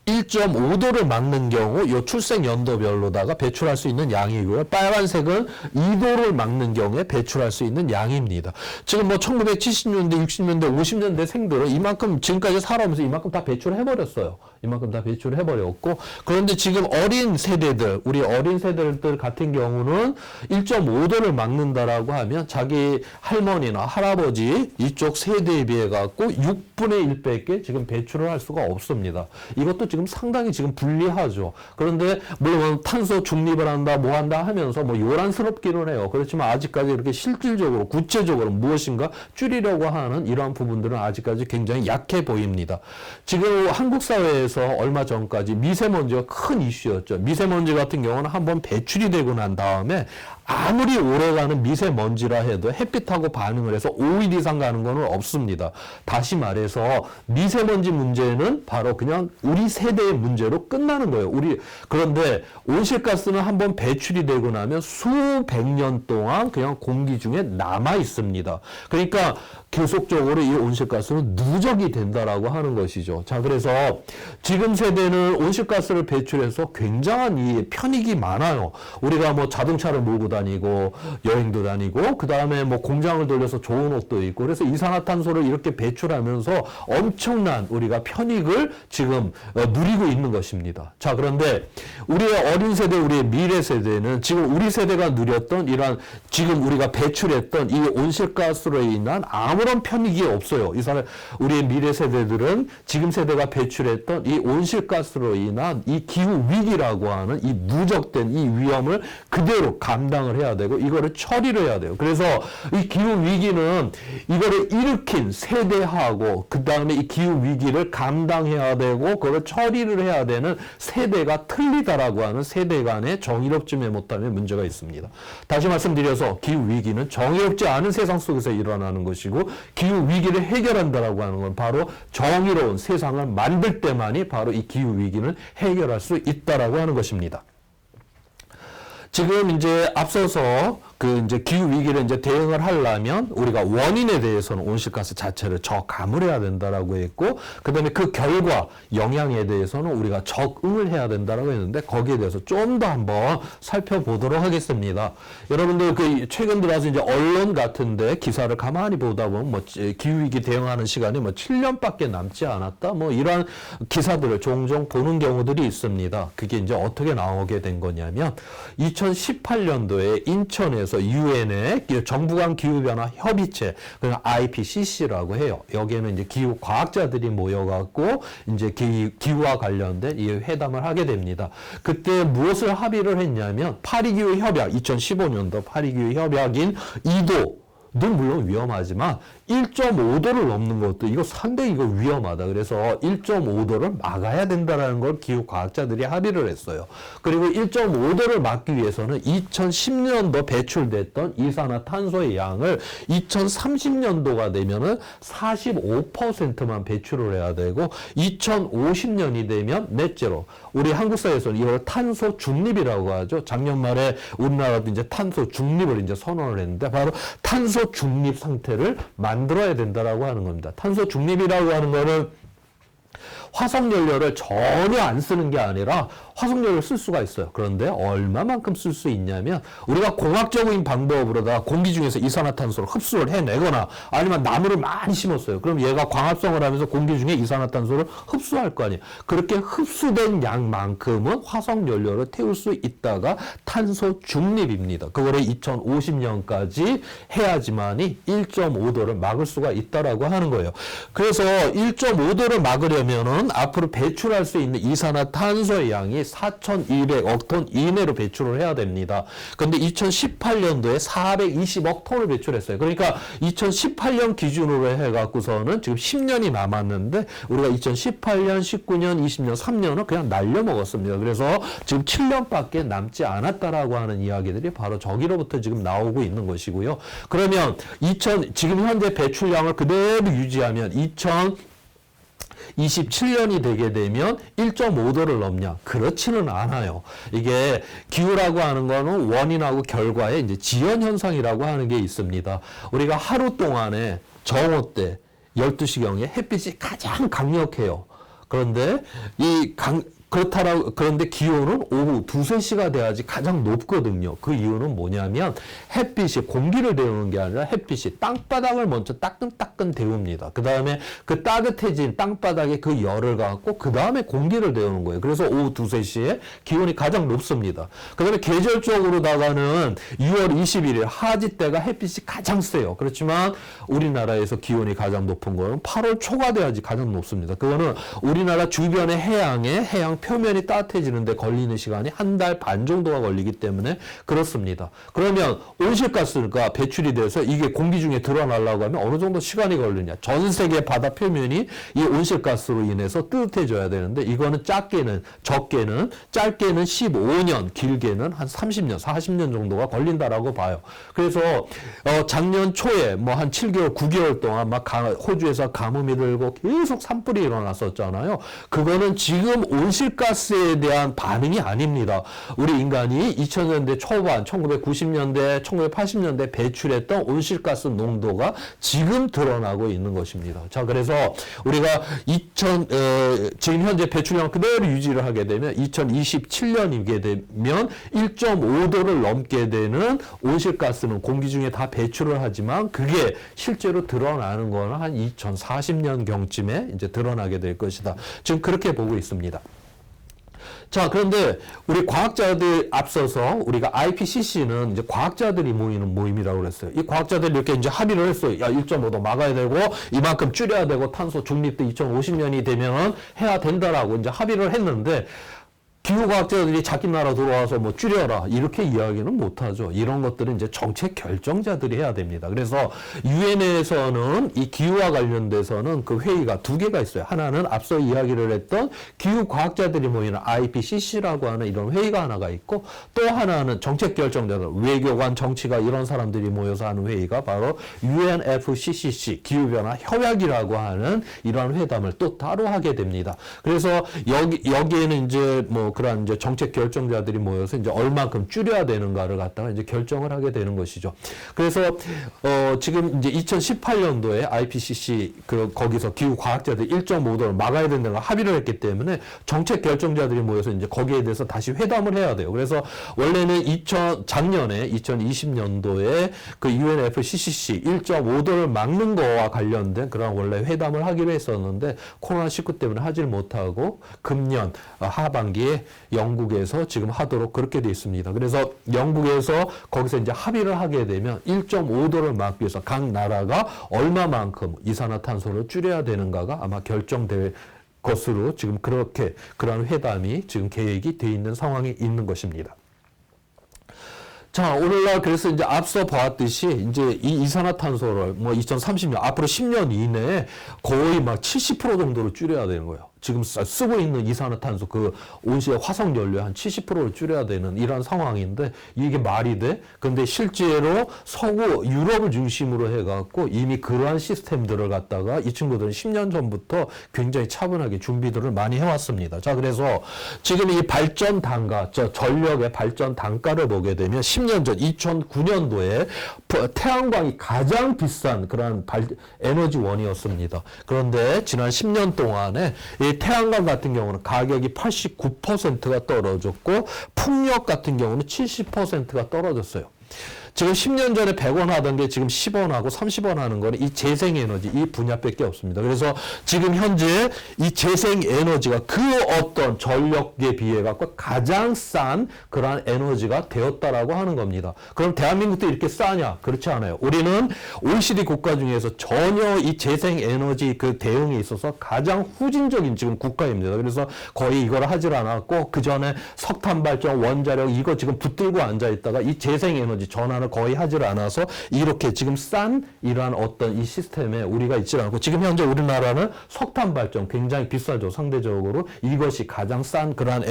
[SPEAKER 1] 1.5도를 막는 경우 이 출생 연도별로다가 배출할 수 있는 양이고요. 빨간색은 2도를 막는 경우에 배출할 수 있는 양입니다. 지금 뭐 1970년대, 60년대, 50년대 생들은 이만큼 지금까지 살아오면서 이만큼 다 배출해버렸어요. 이만큼 다 배출해버렸고, 그런데 지금 어린 세대들, 우리 어린 세대들 같은 경우는 1.5도를 막는다라고 하면 자기 할머니나 할아버지 이쪽 세대에 비해 갖고 6분의 1밖에 지금 배출을 할 수가 없습니다. 이것도 지금 상당히 지금 불리하죠. 그런데 물론 탄소 중립을 한다, 뭐 한다 하면서 뭐 요란스럽기는 해요. 그렇지만 아직까지 이렇게 실질적으로 구체적으로 무엇인가 줄이려고 하는 이러한 부분들은 아직까지 굉장히 약해 보입니다. 지금 한국 사회에서 얼마 전까지 미세먼지가 큰 이슈였죠. 미세먼지 같은 경우는 한번 배출이 되고 난 다음에 아무리 오래가는 미세먼지라 해도 햇빛하고 반응을 해서 5일 이상 가는 건 없습니다. 다시 말해서 미세먼지 문제는 바로 그냥 우리 세대의 문제로 끝나는 거예요. 그런데 온실가스는 한번 배출이 되고 나면 수백 년 동안 그냥 공기 중에 남아 있습니다. 그러니까 계속적으로 이 온실가스는 누적이 된다라고 하는 것이죠. 자, 그래서 지금 세대는 온실가스를 배출해서 굉장한 이 편익이 많아요. 우리가 뭐 자동차를 몰고 다니고 여행도 다니고 그 다음에 뭐 공장을 돌려서 좋은 옷도 입고 그래서 이산화탄소를 이렇게 배출하면서 엄청난 우리가 편익을 지금 누리고 있는 것입니다. 자, 그런데 우리의 어린 세대, 우리의 미래 세대는 지금 우리 세대가 누렸던 이러한 지금 우리가 배출했던 이 온실가스로 인한 아무런 편익이 없어요. 이 사람 우리의 미래 세대들은 지금 세대가 배출했던 이 온실가스로 인한 이 기후 위기라고 하는 이 누적된 이 위험을 그대로 감당을 해야 되고 이거를 처리를 해야 돼요. 그래서 이 기후 위기는 이거를 일으킨 세대하고 그 다음에 이 기후 위기를 감당해야 되고 그걸 처리를 해야 되는 세대가 틀리다라고 하는 세대 간의 정의롭지 못함의 문제가 있습니다. 다시 말씀드려서 기후 위기는 정의롭지 않은 세상 속에서 일어나는 것이고 기후 위기를 해결한다라고 하는 건 바로 정의로운 세상을 만들 때만이 바로 이 기후 위기는 해결할 수 있다라고 하는 것입니다. 지금 이제 앞서서 그 이제 기후 위기를 이제 대응을 하려면 우리가 원인에 대해서는 온실가스 자체를 저감을 해야 된다라고 했고, 그다음에 그 결과 영향에 대해서는 우리가 적응을 해야 된다라고 했는데 거기에 대해서 좀 더 한번 살펴보도록 하겠습니다. 여러분들 그 최근 들어서 이제 언론 같은데 기사를 가만히 보다 보면 뭐 기후 위기 대응하는 시간이 뭐 7년밖에 남지 않았다 뭐 이러한 기사들을 종종 보는 경우들이 있습니다. 그게 이제 어떻게 나오게 된 거냐면 2018년도에 인천에서 유엔의 정부 간 기후변화 협의체, 그냥 IPCC라고 해요. 여기에는 이제 기후 과학자들이 모여갖고 이제 기후와 관련된 이 회담을 하게 됩니다. 그때 무엇을 합의를 했냐면 파리 기후 협약, 2015년도 파리 기후 협약인 2도는 물론 위험하지만 1.5도를 넘는 것도 이거 상당히 이거 위험하다. 그래서 1.5도를 막아야 된다라는 걸 기후 과학자들이 합의를 했어요. 그리고 1.5도를 막기 위해서는 2010년도 배출됐던 이산화탄소의 양을 2030년도가 되면은 45%만 배출을 해야 되고 2050년이 되면 넷제로. 우리 한국 사회에서는 이걸 탄소 중립이라고 하죠. 작년 말에 우리나라도 이제 탄소 중립을 이제 선언을 했는데 바로 탄소 중립 상태를 만들어야 된다라고 하는 겁니다. 탄소 중립이라고 하는 거는 화석연료를 전혀 안 쓰는 게 아니라 화석연료를 쓸 수가 있어요. 그런데 얼마만큼 쓸 수 있냐면 우리가 공학적인 방법으로다가 공기 중에서 이산화탄소를 흡수를 해내거나 아니면 나무를 많이 심었어요. 그럼 얘가 광합성을 하면서 공기 중에 이산화탄소를 흡수할 거 아니에요. 그렇게 흡수된 양만큼은 화석연료를 태울 수 있다가 탄소 중립입니다. 그거를 2050년까지 해야지만이 1.5도를 막을 수가 있다라고 하는 거예요. 그래서 1.5도를 막으려면은 앞으로 배출할 수 있는 이산화탄소의 양이 4,200억 톤 이내로 배출을 해야 됩니다. 근데 2018년도에 420억 톤을 배출했어요. 그러니까 2018년 기준으로 해갖고서는 지금 10년이 남았는데 우리가 2018년, 19년, 20년, 3년은 그냥 날려먹었습니다. 그래서 지금 7년밖에 남지 않았다라고 하는 이야기들이 바로 저기로부터 지금 나오고 있는 것이고요. 그러면 지금 현재 배출량을 그대로 유지하면 27년이 되게 되면 1.5도를 넘냐? 그렇지는 않아요. 이게 기후라고 하는 거는 원인하고 결과의 이제 지연 현상이라고 하는 게 있습니다. 우리가 하루 동안에 정오 때 12시경에 햇빛이 가장 강력해요. 그런데 그런데 기온은 오후 2-3시가 돼야지 가장 높거든요. 그 이유는 뭐냐면 햇빛이 공기를 데우는 게 아니라 햇빛이 땅바닥을 먼저 따끈따끈 데웁니다. 그 다음에 그 따뜻해진 땅바닥에 그 열을 갖고 그 다음에 공기를 데우는 거예요. 그래서 오후 2-3시에 기온이 가장 높습니다. 그 다음에 계절적으로다가는 6월 21일 하지 때가 햇빛이 가장 세요. 그렇지만 우리나라에서 기온이 가장 높은 거는 8월 초가 돼야지 가장 높습니다. 그거는 우리나라 주변의 해양 표면이 따뜻해지는데 걸리는 시간이 1달 반 정도가 걸리기 때문에 그렇습니다. 그러면 온실가스가 배출이 돼서 이게 공기 중에 드러나려고 하면 어느 정도 시간이 걸리냐. 전 세계 바다 표면이 이 온실가스로 인해서 뜨뜻해져야 되는데 이거는 적게는 15년, 길게는 한 30년, 40년 정도가 걸린다라고 봐요. 그래서 작년 초에 뭐 한 7개월, 9개월 동안 막 호주에서 가뭄이 들고 계속 산불이 일어났었잖아요. 그거는 지금 온실가스에 대한 반응이 아닙니다. 우리 인간이 2000년대 초반, 1990년대, 1980년대 배출했던 온실가스 농도가 지금 드러나고 있는 것입니다. 자, 그래서 우리가 지금 현재 배출량 그대로 유지를 하게 되면 2027년이게 되면 1.5도를 넘게 되는 온실가스는 공기 중에 다 배출을 하지만 그게 실제로 드러나는 거는 한 2040년 경쯤에 이제 드러나게 될 것이다. 지금 그렇게 보고 있습니다. 자, 그런데 우리 과학자들 앞서서 우리가 IPCC는 이제 과학자들이 모이는 모임이라고 그랬어요. 이 과학자들이 이렇게 이제 합의를 했어요. 야, 1.5도 막아야 되고 이만큼 줄여야 되고 탄소 중립도 2050년이 되면 해야 된다라고 이제 합의를 했는데 기후과학자들이 자기 나라 들어와서 뭐 줄여라 이렇게 이야기는 못하죠. 이런 것들은 이제 정책 결정자들이 해야 됩니다. 그래서 유엔에서는 이 기후와 관련돼서는 그 회의가 두 개가 있어요. 하나는 앞서 이야기를 했던 기후과학자들이 모이는 IPCC라고 하는 이런 회의가 하나가 있고 또 하나는 정책 결정자들, 외교관, 정치가 이런 사람들이 모여서 하는 회의가 바로 UNFCCC 기후변화 협약이라고 하는 이러한 회담을 또 따로 하게 됩니다. 그래서 여기에는 이제 뭐 그런 이제 정책 결정자들이 모여서 이제 얼마큼 줄여야 되는가를 갖다가 이제 결정을 하게 되는 것이죠. 그래서 지금 이제 2018년도에 IPCC 거기서 기후 과학자들 1.5도를 막아야 된다는 합의를 했기 때문에 정책 결정자들이 모여서 이제 거기에 대해서 다시 회담을 해야 돼요. 그래서 원래는 작년에 2020년도에 그 UNFCCC 1.5도를 막는 거와 관련된 그런 원래 회담을 하기로 했었는데 코로나19 때문에 하질 못하고 금년 하반기에 영국에서 지금 하도록 그렇게 돼 있습니다. 그래서 영국에서 거기서 이제 합의를 하게 되면 1.5도를 막기 위해서 각 나라가 얼마만큼 이산화탄소를 줄여야 되는가가 아마 결정될 것으로 지금 그런 회담이 지금 계획이 돼 있는 상황이 있는 것입니다. 자, 오늘날 그래서 이제 앞서 보았듯이 이제 이 이산화탄소를 뭐 2030년 앞으로 10년 이내에 거의 막 70% 정도로 줄여야 되는 거예요. 지금 쓰고 있는 이산화탄소 그 온실 화석 연료 한 70%를 줄여야 되는 이런 상황인데 이게 말이 돼? 근데 실제로 서구 유럽을 중심으로 해갖고 이미 그러한 시스템들을 갖다가 이 친구들은 10년 전부터 굉장히 차분하게 준비들을 많이 해왔습니다. 자, 그래서 지금 이 발전 단가, 전력의 발전 단가를 보게 되면 10년 전 2009년도에 태양광이 가장 비싼 그런 에너지원이었습니다. 그런데 지난 10년 동안에 이 태양광 같은 경우는 가격이 89%가 떨어졌고 풍력 같은 경우는 70%가 떨어졌어요. 지금 10년 전에 100원 하던 게 지금 10원하고 30원 하는 거는 이 재생에너지 이 분야밖에 없습니다. 그래서 지금 현재 이 재생에너지가 그 어떤 전력에 비해 갖고 가장 싼 그러한 에너지가 되었다라고 하는 겁니다. 그럼 대한민국도 이렇게 싸냐? 그렇지 않아요. 우리는 OECD 국가 중에서 전혀 이 재생에너지 그 대응에 있어서 가장 후진적인 지금 국가입니다. 그래서 거의 이걸 하질 않았고 그 전에 석탄 발전, 원자력 이거 지금 붙들고 앉아 있다가 이 재생에너지 전환을 거의 하질 않아서 이렇게 지금 싼 이러한 어떤 이 시스템에 우리가 있지 않고 지금 현재 우리나라는 석탄 발전 굉장히 비싸죠. 상대적으로 이것이 가장 싼 그러한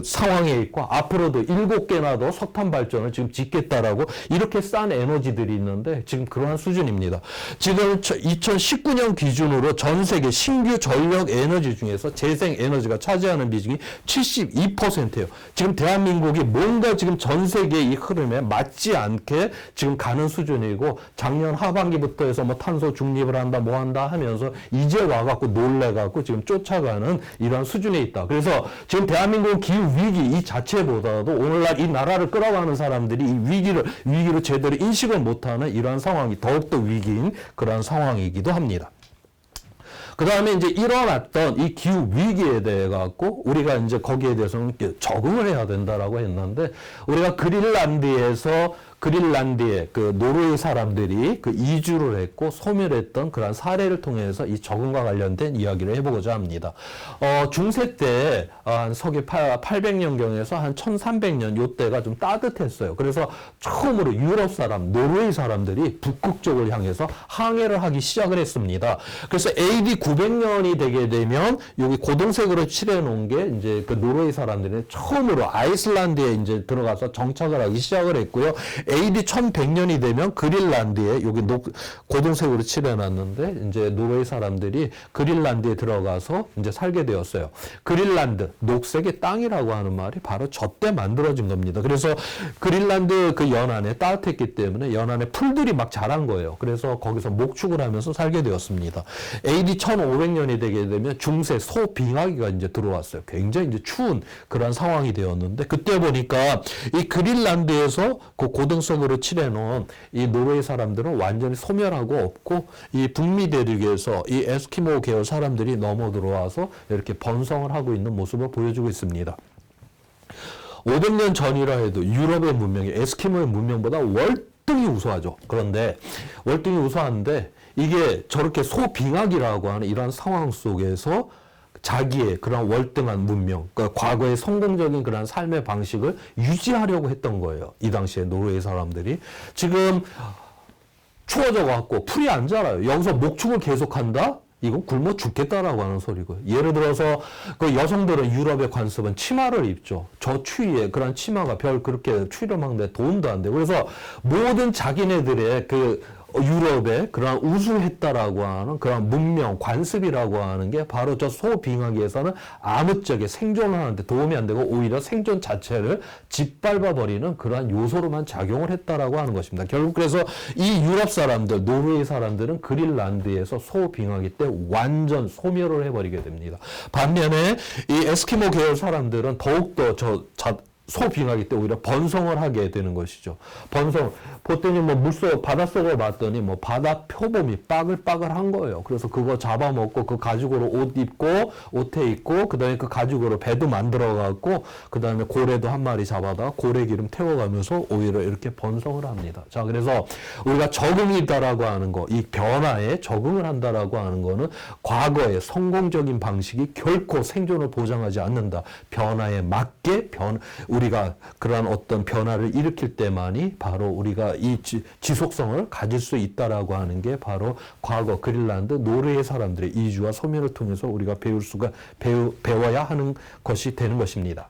[SPEAKER 1] 상황에 있고 앞으로도 7개나 더 석탄 발전을 지금 짓겠다라고 이렇게 싼 에너지들이 있는데 지금 그러한 수준입니다. 지금 2019년 기준으로 전 세계 신규 전력 에너지 중에서 재생 에너지가 차지하는 비중이 72%예요. 지금 대한민국이 뭔가 지금 전 세계 이 흐름에 맞지 않게 지금 가는 수준이고 작년 하반기부터 해서 뭐 탄소 중립을 한다 뭐 한다 하면서 이제 와갖고 놀래갖고 지금 쫓아가는 이런 수준에 있다. 그래서 지금 대한민국 기후 위기 이 자체보다도 오늘날 이 나라를 끌어가는 사람들이 이 위기를 제대로 인식을 못하는 이러한 상황이 더욱더 위기인 그런 상황이기도 합니다. 그 다음에 이제 일어났던 이 기후 위기에 대해 갖고 우리가 이제 거기에 대해서는 적응을 해야 된다라고 했는데 우리가 그린란드의 그 노르웨이 사람들이 그 이주를 했고 소멸했던 그런 사례를 통해서 이 적응과 관련된 이야기를 해보고자 합니다. 중세 때 한 서기 800년경에서 한 1300년 요때가 좀 따뜻했어요. 그래서 처음으로 유럽 사람, 노르웨이 사람들이 북극 쪽을 향해서 항해를 하기 시작을 했습니다. 그래서 AD 900년이 되게 되면 여기 고동색으로 칠해 놓은 게 이제 그 노르웨이 사람들이 처음으로 아이슬란드에 이제 들어가서 정착을 하기 시작을 했고요. AD 1100년이 되면 그린란드에 여기 고동색으로 칠해놨는데 이제 노르웨이 사람들이 그린란드에 들어가서 이제 살게 되었어요. 그린란드, 녹색의 땅이라고 하는 말이 바로 저 때 만들어진 겁니다. 그래서 그린란드 그 연안에 따뜻했기 때문에 연안에 풀들이 막 자란 거예요. 그래서 거기서 목축을 하면서 살게 되었습니다. AD 1500년이 되게 되면 중세 소빙하기가 이제 들어왔어요. 굉장히 이제 추운 그런 상황이 되었는데 그때 보니까 이 그린란드에서 그 고등석으로 칠해놓은 이 노르웨이 사람들은 완전히 소멸하고 없고 이 북미 대륙에서 이 에스키모 계열 사람들이 넘어 들어와서 이렇게 번성을 하고 있는 모습을 보여주고 있습니다. 500년 전이라 해도 유럽의 문명이 에스키모의 문명보다 월등히 우수하죠. 그런데 월등히 우수한데 이게 저렇게 소빙하기라고 하는 이런 상황 속에서 자기의 그런 월등한 문명, 그러니까 과거의 성공적인 그런 삶의 방식을 유지하려고 했던 거예요. 이 당시에 노르웨이 사람들이. 지금 추워져 갖고 풀이 안 자라요. 여기서 목축을 계속한다? 이건 굶어 죽겠다라고 하는 소리고요. 예를 들어서 그 여성들은 유럽의 관습은 치마를 입죠. 저 추위에 그런 치마가 별 그렇게 추위를 막는데 도움도 안 돼요. 그래서 모든 자기네들의 그 유럽의 그런 우수했다라고 하는 그런 문명, 관습이라고 하는 게 바로 저 소빙하기에서는 아무짝에 생존하는데 도움이 안 되고 오히려 생존 자체를 짓밟아버리는 그러한 요소로만 작용을 했다라고 하는 것입니다. 결국 그래서 이 유럽 사람들, 노르웨이 사람들은 그린란드에서 소빙하기 때 완전 소멸을 해버리게 됩니다. 반면에 이 에스키모 계열 사람들은 더욱더 소빙하기 때 오히려 번성을 하게 되는 것이죠. 번성. 보더니 뭐 바닷속을 봤더니 뭐 바다 표범이 빠글빠글한 거예요. 그래서 그거 잡아먹고 그 가죽으로 옷 입고, 옷에 입고, 그 다음에 그 가죽으로 배도 만들어갖고, 그 다음에 고래도 한 마리 잡아다 고래 기름 태워가면서 오히려 이렇게 번성을 합니다. 자, 그래서 우리가 적응이다라고 하는 거, 이 변화에 적응을 한다라고 하는 거는 과거의 성공적인 방식이 결코 생존을 보장하지 않는다. 변화에 맞게 우리가 그러한 어떤 변화를 일으킬 때만이 바로 우리가 이 지속성을 가질 수 있다라고 하는 게 바로 과거 그린란드, 노르웨이 사람들의 이주와 소멸을 통해서 우리가 배워야 하는 것이 되는 것입니다.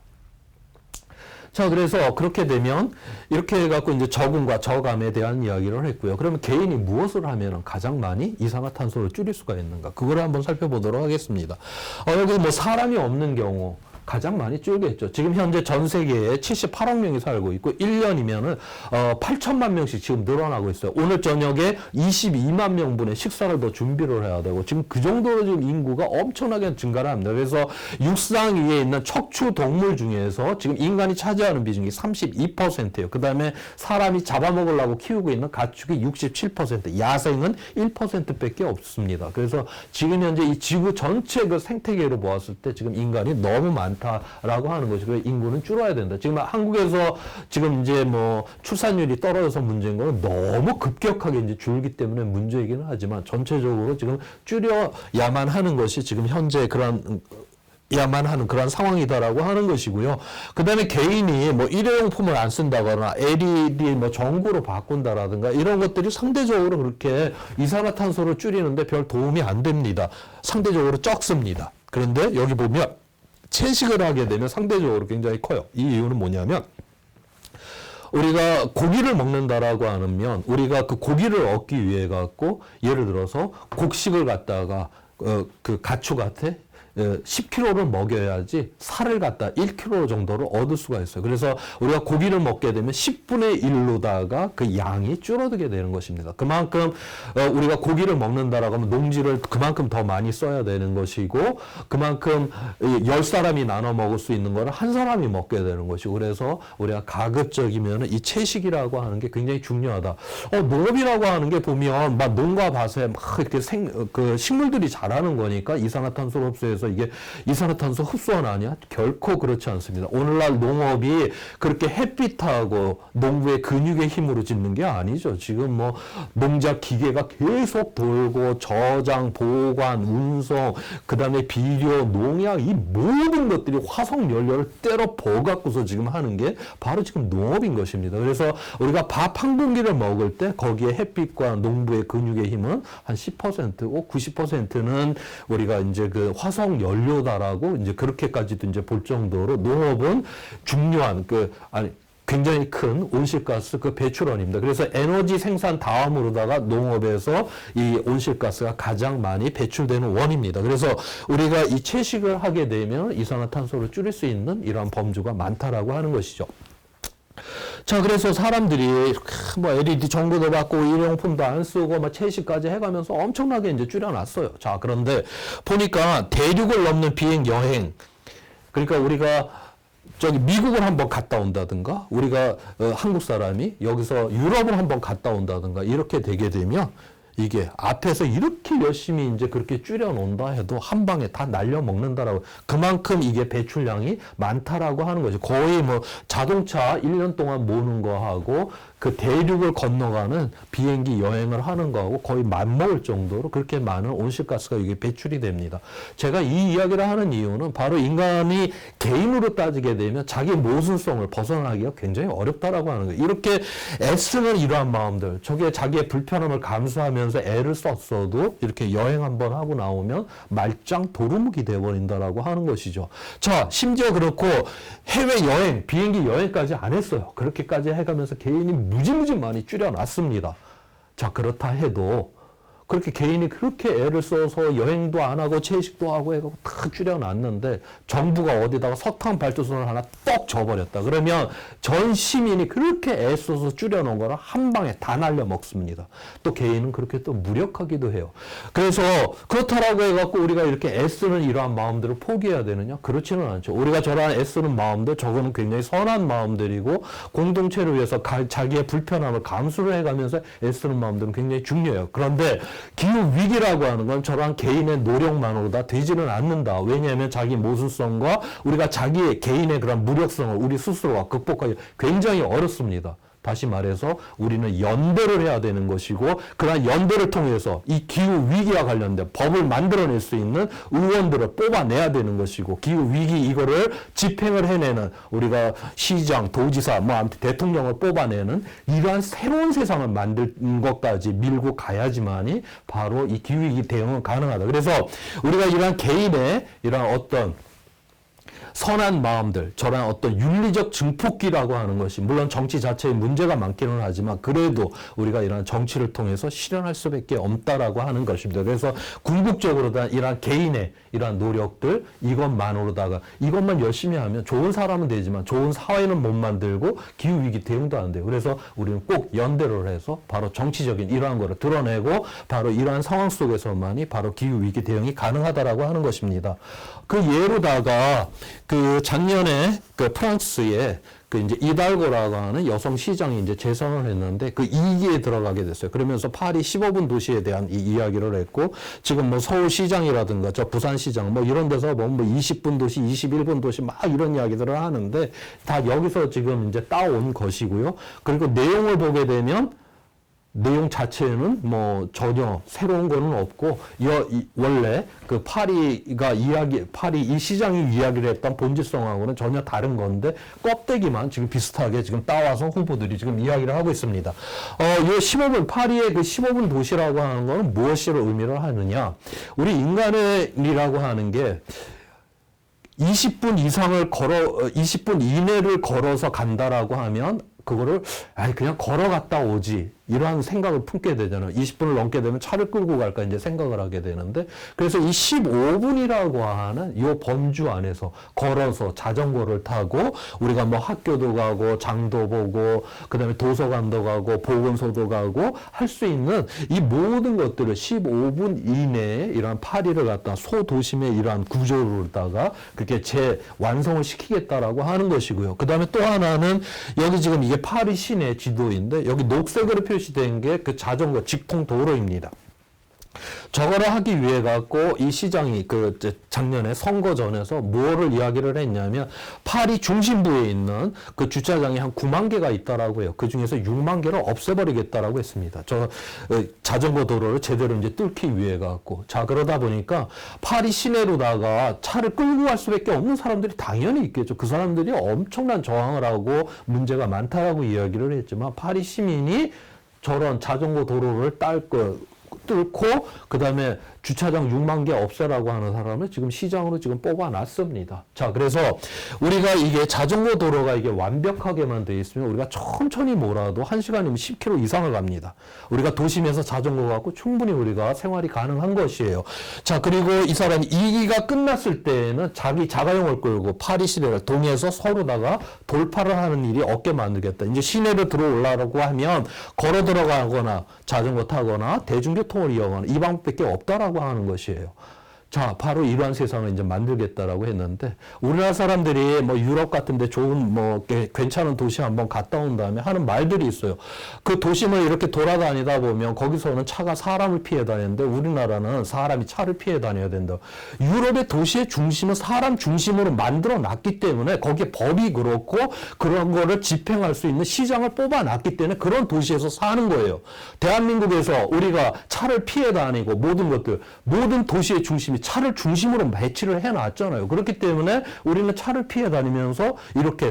[SPEAKER 1] 자, 그래서 그렇게 되면 이렇게 해갖고 이제 적응과 저감에 대한 이야기를 했고요. 그러면 개인이 무엇을 하면 가장 많이 이산화탄소를 줄일 수가 있는가? 그거를 한번 살펴보도록 하겠습니다. 여기 뭐 사람이 없는 경우 가장 많이 줄겠죠. 지금 현재 전 세계에 78억 명이 살고 있고 1년이면은 8천만 명씩 지금 늘어나고 있어요. 오늘 저녁에 22만 명분의 식사를 더 준비를 해야 되고 지금 그 정도로 지금 인구가 엄청나게 증가를 합니다. 그래서 육상 위에 있는 척추 동물 중에서 지금 인간이 차지하는 비중이 32%예요. 그 다음에 사람이 잡아먹으려고 키우고 있는 가축이 67%, 야생은 1%밖에 없습니다. 그래서 지금 현재 이 지구 전체 그 생태계로 보았을 때 지금 인간이 너무 많다라고 하는 것이 그래서 인구는 줄어야 된다. 지금 한국에서 지금 이제 뭐 출산율이 떨어져서 문제인 거는 너무 급격하게 이제 줄기 때문에 문제이기는 하지만 전체적으로 지금 줄여야만 하는 것이 지금 현재 야만 하는 그런 상황이다라고 하는 것이고요. 그 다음에 개인이 뭐 일회용품을 안 쓴다거나 LED 뭐 전구로 바꾼다라든가 이런 것들이 상대적으로 그렇게 이산화탄소를 줄이는데 별 도움이 안 됩니다. 상대적으로 적습니다. 그런데 여기 보면 채식을 하게 되면 상대적으로 굉장히 커요. 이 이유는 뭐냐면 우리가 고기를 먹는다라고 하면 우리가 그 고기를 얻기 위해 갖고 예를 들어서 곡식을 갖다가 그 가축한테 10kg를 먹여야지 살을 갖다 1kg 정도를 얻을 수가 있어요. 그래서 우리가 고기를 먹게 되면 10분의 1로다가 그 양이 줄어들게 되는 것입니다. 그만큼 우리가 고기를 먹는다라고 하면 농지를 그만큼 더 많이 써야 되는 것이고 그만큼 10사람이 나눠 먹을 수 있는 거를 한 사람이 먹게 되는 것이고 그래서 우리가 가급적이면 이 채식이라고 하는 게 굉장히 중요하다. 농업이라고 하는 게 보면 막 농가 밭에 막 이렇게 그 식물들이 자라는 거니까 이산화탄소를 흡수해서 이게 이산화탄소 흡수원 아니야? 결코 그렇지 않습니다. 오늘날 농업이 그렇게 햇빛하고 농부의 근육의 힘으로 짓는 게 아니죠. 지금 뭐 농작 기계가 계속 돌고 저장, 보관, 운송, 그 다음에 비료, 농약 이 모든 것들이 화석 연료를 때려 부어갖고서 지금 하는 게 바로 지금 농업인 것입니다. 그래서 우리가 밥 한 공기를 먹을 때 거기에 햇빛과 농부의 근육의 힘은 한 10%고 90%는 우리가 이제 그 화석 연료다라고 이제 그렇게까지도 이제 볼 정도로 농업은 중요한 굉장히 큰 온실가스 그 배출원입니다. 그래서 에너지 생산 다음으로다가 농업에서 이 온실가스가 가장 많이 배출되는 원입니다. 그래서 우리가 이 채식을 하게 되면 이산화탄소를 줄일 수 있는 이러한 범주가 많다라고 하는 것이죠. 자, 그래서 사람들이 뭐 LED 전구도 받고 일용품도 안 쓰고 뭐 채식까지 해가면서 엄청나게 이제 줄여놨어요. 자, 그런데 보니까 대륙을 넘는 비행 여행, 그러니까 우리가 저기 미국을 한번 갔다 온다든가, 우리가 한국 사람이 여기서 유럽을 한번 갔다 온다든가 이렇게 되게 되면 이게 앞에서 이렇게 열심히 이제 그렇게 줄여놓는다 해도 한 방에 다 날려먹는다라고, 그만큼 이게 배출량이 많다라고 하는 거죠. 거의 뭐 자동차 1년 동안 모는 거하고 그 대륙을 건너가는 비행기 여행을 하는 거하고 거의 맞먹을 정도로 그렇게 많은 온실가스가 이게 배출이 됩니다. 제가 이 이야기를 하는 이유는 바로 인간이 개인으로 따지게 되면 자기 모순성을 벗어나기가 굉장히 어렵다라고 하는 거예요. 이렇게 애쓰는 이러한 마음들, 저게 자기의 불편함을 감수하면서 애를 썼어도 이렇게 여행 한번 하고 나오면 말짱 도루묵이 돼버린다라고 하는 것이죠. 자, 심지어 그렇고 해외 여행, 비행기 여행까지 안 했어요. 그렇게까지 해가면서 개인이 무지무지 많이 줄여놨습니다. 자, 그렇다 해도 그렇게 개인이 그렇게 애를 써서 여행도 안 하고 채식도 하고 해서 다 줄여놨는데 정부가 어디다가 석탄 발전소를 하나 떡 줘버렸다. 그러면 전 시민이 그렇게 애써서 줄여놓은 거를 한 방에 다 날려 먹습니다. 또 개인은 그렇게 또 무력하기도 해요. 그래서 그렇다라고 해갖고 우리가 이렇게 애쓰는 이러한 마음들을 포기해야 되느냐? 그렇지는 않죠. 우리가 저러한 애쓰는 마음들, 저거는 굉장히 선한 마음들이고 공동체를 위해서 자기의 불편함을 감수를 해가면서 애쓰는 마음들은 굉장히 중요해요. 그런데 기후 위기라고 하는 건 저러한 개인의 노력만으로 다 되지는 않는다. 왜냐하면 자기 모순성과 우리가 자기의 개인의 그런 무력성을 우리 스스로가 극복하기 굉장히 어렵습니다. 다시 말해서 우리는 연대를 해야 되는 것이고, 그러한 연대를 통해서 이 기후 위기와 관련된 법을 만들어낼 수 있는 의원들을 뽑아내야 되는 것이고, 기후 위기 이거를 집행을 해내는 우리가 시장, 도지사, 뭐 아무튼 대통령을 뽑아내는 이러한 새로운 세상을 만드는 것까지 밀고 가야지만이 바로 이 기후 위기 대응은 가능하다. 그래서 우리가 이러한 개인의 이러한 어떤 선한 마음들, 저런 어떤 윤리적 증폭기라고 하는 것이 물론 정치 자체에 문제가 많기는 하지만 그래도 우리가 이러한 정치를 통해서 실현할 수밖에 없다라고 하는 것입니다. 그래서 궁극적으로다 이러한 개인의 이러한 노력들, 이것만으로다가 이것만 열심히 하면 좋은 사람은 되지만 좋은 사회는 못 만들고 기후위기 대응도 안 돼요. 그래서 우리는 꼭 연대를 해서 바로 정치적인 이러한 거를 드러내고 바로 이러한 상황 속에서만이 바로 기후위기 대응이 가능하다라고 하는 것입니다. 그 예로다가 그 작년에 그 프랑스에 그 이제 이달고라고 하는 여성 시장이 이제 재선을 했는데 그 2기에 들어가게 됐어요. 그러면서 파리 15분 도시에 대한 이 이야기를 했고, 지금 뭐 서울시장이라든가 저 부산시장 뭐 이런 데서 뭐 20분 도시, 21분 도시 막 이런 이야기들을 하는데 다 여기서 지금 이제 따온 것이고요. 그리고 내용을 보게 되면 내용 자체는 뭐 전혀 새로운 거는 없고, 원래 그 파리 이 시장이 이야기를 했던 본질성하고는 전혀 다른 건데 껍데기만 지금 비슷하게 지금 따와서 후보들이 지금 이야기를 하고 있습니다. 이 15분, 파리의 그 15분 도시라고 하는 거는 무엇을 의미를 하느냐? 우리 인간이라고 하는 게 20분 이상을 20분 이내를 걸어서 간다라고 하면 그거를 그냥 걸어갔다 오지 이러한 생각을 품게 되잖아요. 20분을 넘게 되면 차를 끌고 갈까 이제 생각을 하게 되는데, 그래서 이 15분이라고 하는 이 범주 안에서 걸어서 자전거를 타고 우리가 뭐 학교도 가고 장도 보고 그다음에 도서관도 가고 보건소도 가고 할 수 있는 이 모든 것들을 15분 이내에 이러한 파리를 갖다 소도심의 이러한 구조로다가 그렇게 재완성을 시키겠다라고 하는 것이고요. 그다음에 또 하나는 여기 지금 이게 파리 시내 지도인데 여기 녹색으로 표시된 게 그 자전거 직통 도로입니다. 저거를 하기 위해 갖고 이 시장이 그 작년에 선거 전에서 뭐를 이야기를 했냐면 파리 중심부에 있는 그 주차장이 한 9만 개가 있다라고 해요. 그 중에서 6만 개를 없애버리겠다라고 했습니다. 저 자전거 도로를 제대로 이제 뚫기 위해 갖고. 자, 그러다 보니까 파리 시내로다가 차를 끌고 갈 수밖에 없는 사람들이 당연히 있겠죠. 그 사람들이 엄청난 저항을 하고 문제가 많다라고 이야기를 했지만 파리 시민이 저런 자전거 도로를 뚫고 그다음에 주차장 6만 개 없애라고 하는 사람을 지금 시장으로 지금 뽑아놨습니다. 자, 그래서 우리가 이게 자전거 도로가 이게 완벽하게만 돼 있으면 우리가 천천히 몰아도 1시간이면 10km 이상을 갑니다. 우리가 도심에서 자전거 갖고 충분히 우리가 생활이 가능한 것이에요. 자, 그리고 이 사람이 2기가 끝났을 때에는 자기 자가용을 끌고 파리 시내를 동해서 서로다가 돌파를 하는 일이 없게 만들겠다. 이제 시내를 들어올라라고 하면 걸어 들어가거나 자전거 타거나 대중교통을 이용하는 이 방법밖에 없다라고 하는 것이에요. 자, 바로 이러한 세상을 이제 만들겠다라고 했는데, 우리나라 사람들이 뭐 유럽 같은데 좋은 뭐 괜찮은 도시 한번 갔다 온 다음에 하는 말들이 있어요. 그 도심을 이렇게 돌아다니다 보면 거기서는 차가 사람을 피해 다니는데 우리나라는 사람이 차를 피해 다녀야 된다. 유럽의 도시의 중심은 사람 중심으로 만들어 놨기 때문에 거기에 법이 그렇고 그런 거를 집행할 수 있는 시장을 뽑아 놨기 때문에 그런 도시에서 사는 거예요. 대한민국에서 우리가 차를 피해 다니고 모든 도시의 중심이 차를 중심으로 배치를 해놨잖아요. 그렇기 때문에 우리는 차를 피해 다니면서 이렇게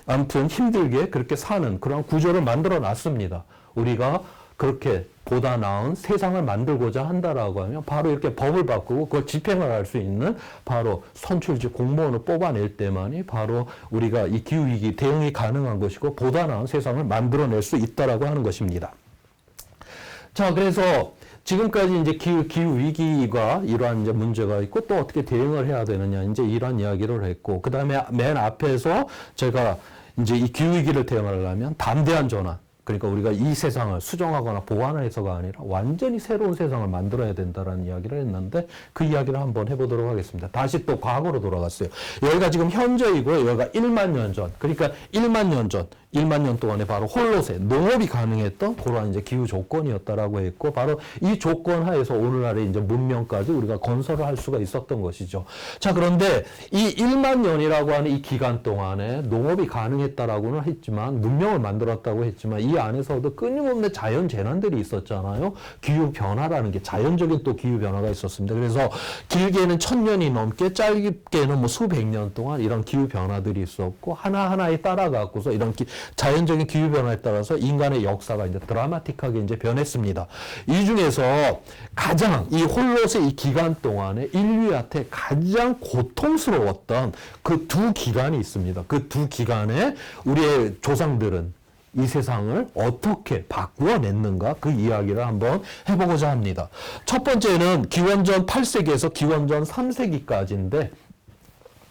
[SPEAKER 1] 아무튼 힘들게 그렇게 사는 그런 구조를 만들어 놨습니다. 우리가 그렇게 보다 나은 세상을 만들고자 한다라고 하면 바로 이렇게 법을 바꾸고 그걸 집행을 할 수 있는 바로 선출직 공무원을 뽑아낼 때만이 바로 우리가 이 기후위기 대응이 가능한 것이고 보다 나은 세상을 만들어낼 수 있다라고 하는 것입니다. 자, 그래서 지금까지 이제 기후 위기가 이러한 이제 문제가 있고 또 어떻게 대응을 해야 되느냐 이제 이런 이야기를 했고, 그 다음에 맨 앞에서 제가 이제 이 기후 위기를 대응하려면 담대한 전환, 그러니까 우리가 이 세상을 수정하거나 보완해서가 아니라 완전히 새로운 세상을 만들어야 된다라는 이야기를 했는데 그 이야기를 한번 해보도록 하겠습니다. 다시 또 과거로 돌아갔어요. 여기가 지금 현재이고요. 여기가 1만 년 전, 그러니까 1만 년 전, 1만 년 동안에 바로 홀로세, 농업이 가능했던 그러한 이제 기후 조건이었다라고 했고, 바로 이 조건 하에서 오늘날의 이제 문명까지 우리가 건설을 할 수가 있었던 것이죠. 자, 그런데 이 1만 년이라고 하는 이 기간 동안에 농업이 가능했다라고는 했지만, 문명을 만들었다고 했지만, 이 안에서도 끊임없는 자연 재난들이 있었잖아요. 기후 변화라는 게 자연적인 또 기후 변화가 있었습니다. 그래서 길게는 1000년이 넘게, 짧게는 뭐 수백 년 동안 이런 기후 변화들이 있었고, 하나하나에 따라가고서 이런 자연적인 기후 변화에 따라서 인간의 역사가 이제 드라마틱하게 이제 변했습니다. 이 중에서 가장 이 홀로세 이 기간 동안에 인류한테 가장 고통스러웠던 그 두 기간이 있습니다. 그 두 기간에 우리의 조상들은 이 세상을 어떻게 바꾸어냈는가 그 이야기를 한번 해보고자 합니다. 첫 번째는 기원전 8세기에서 기원전 3세기까지인데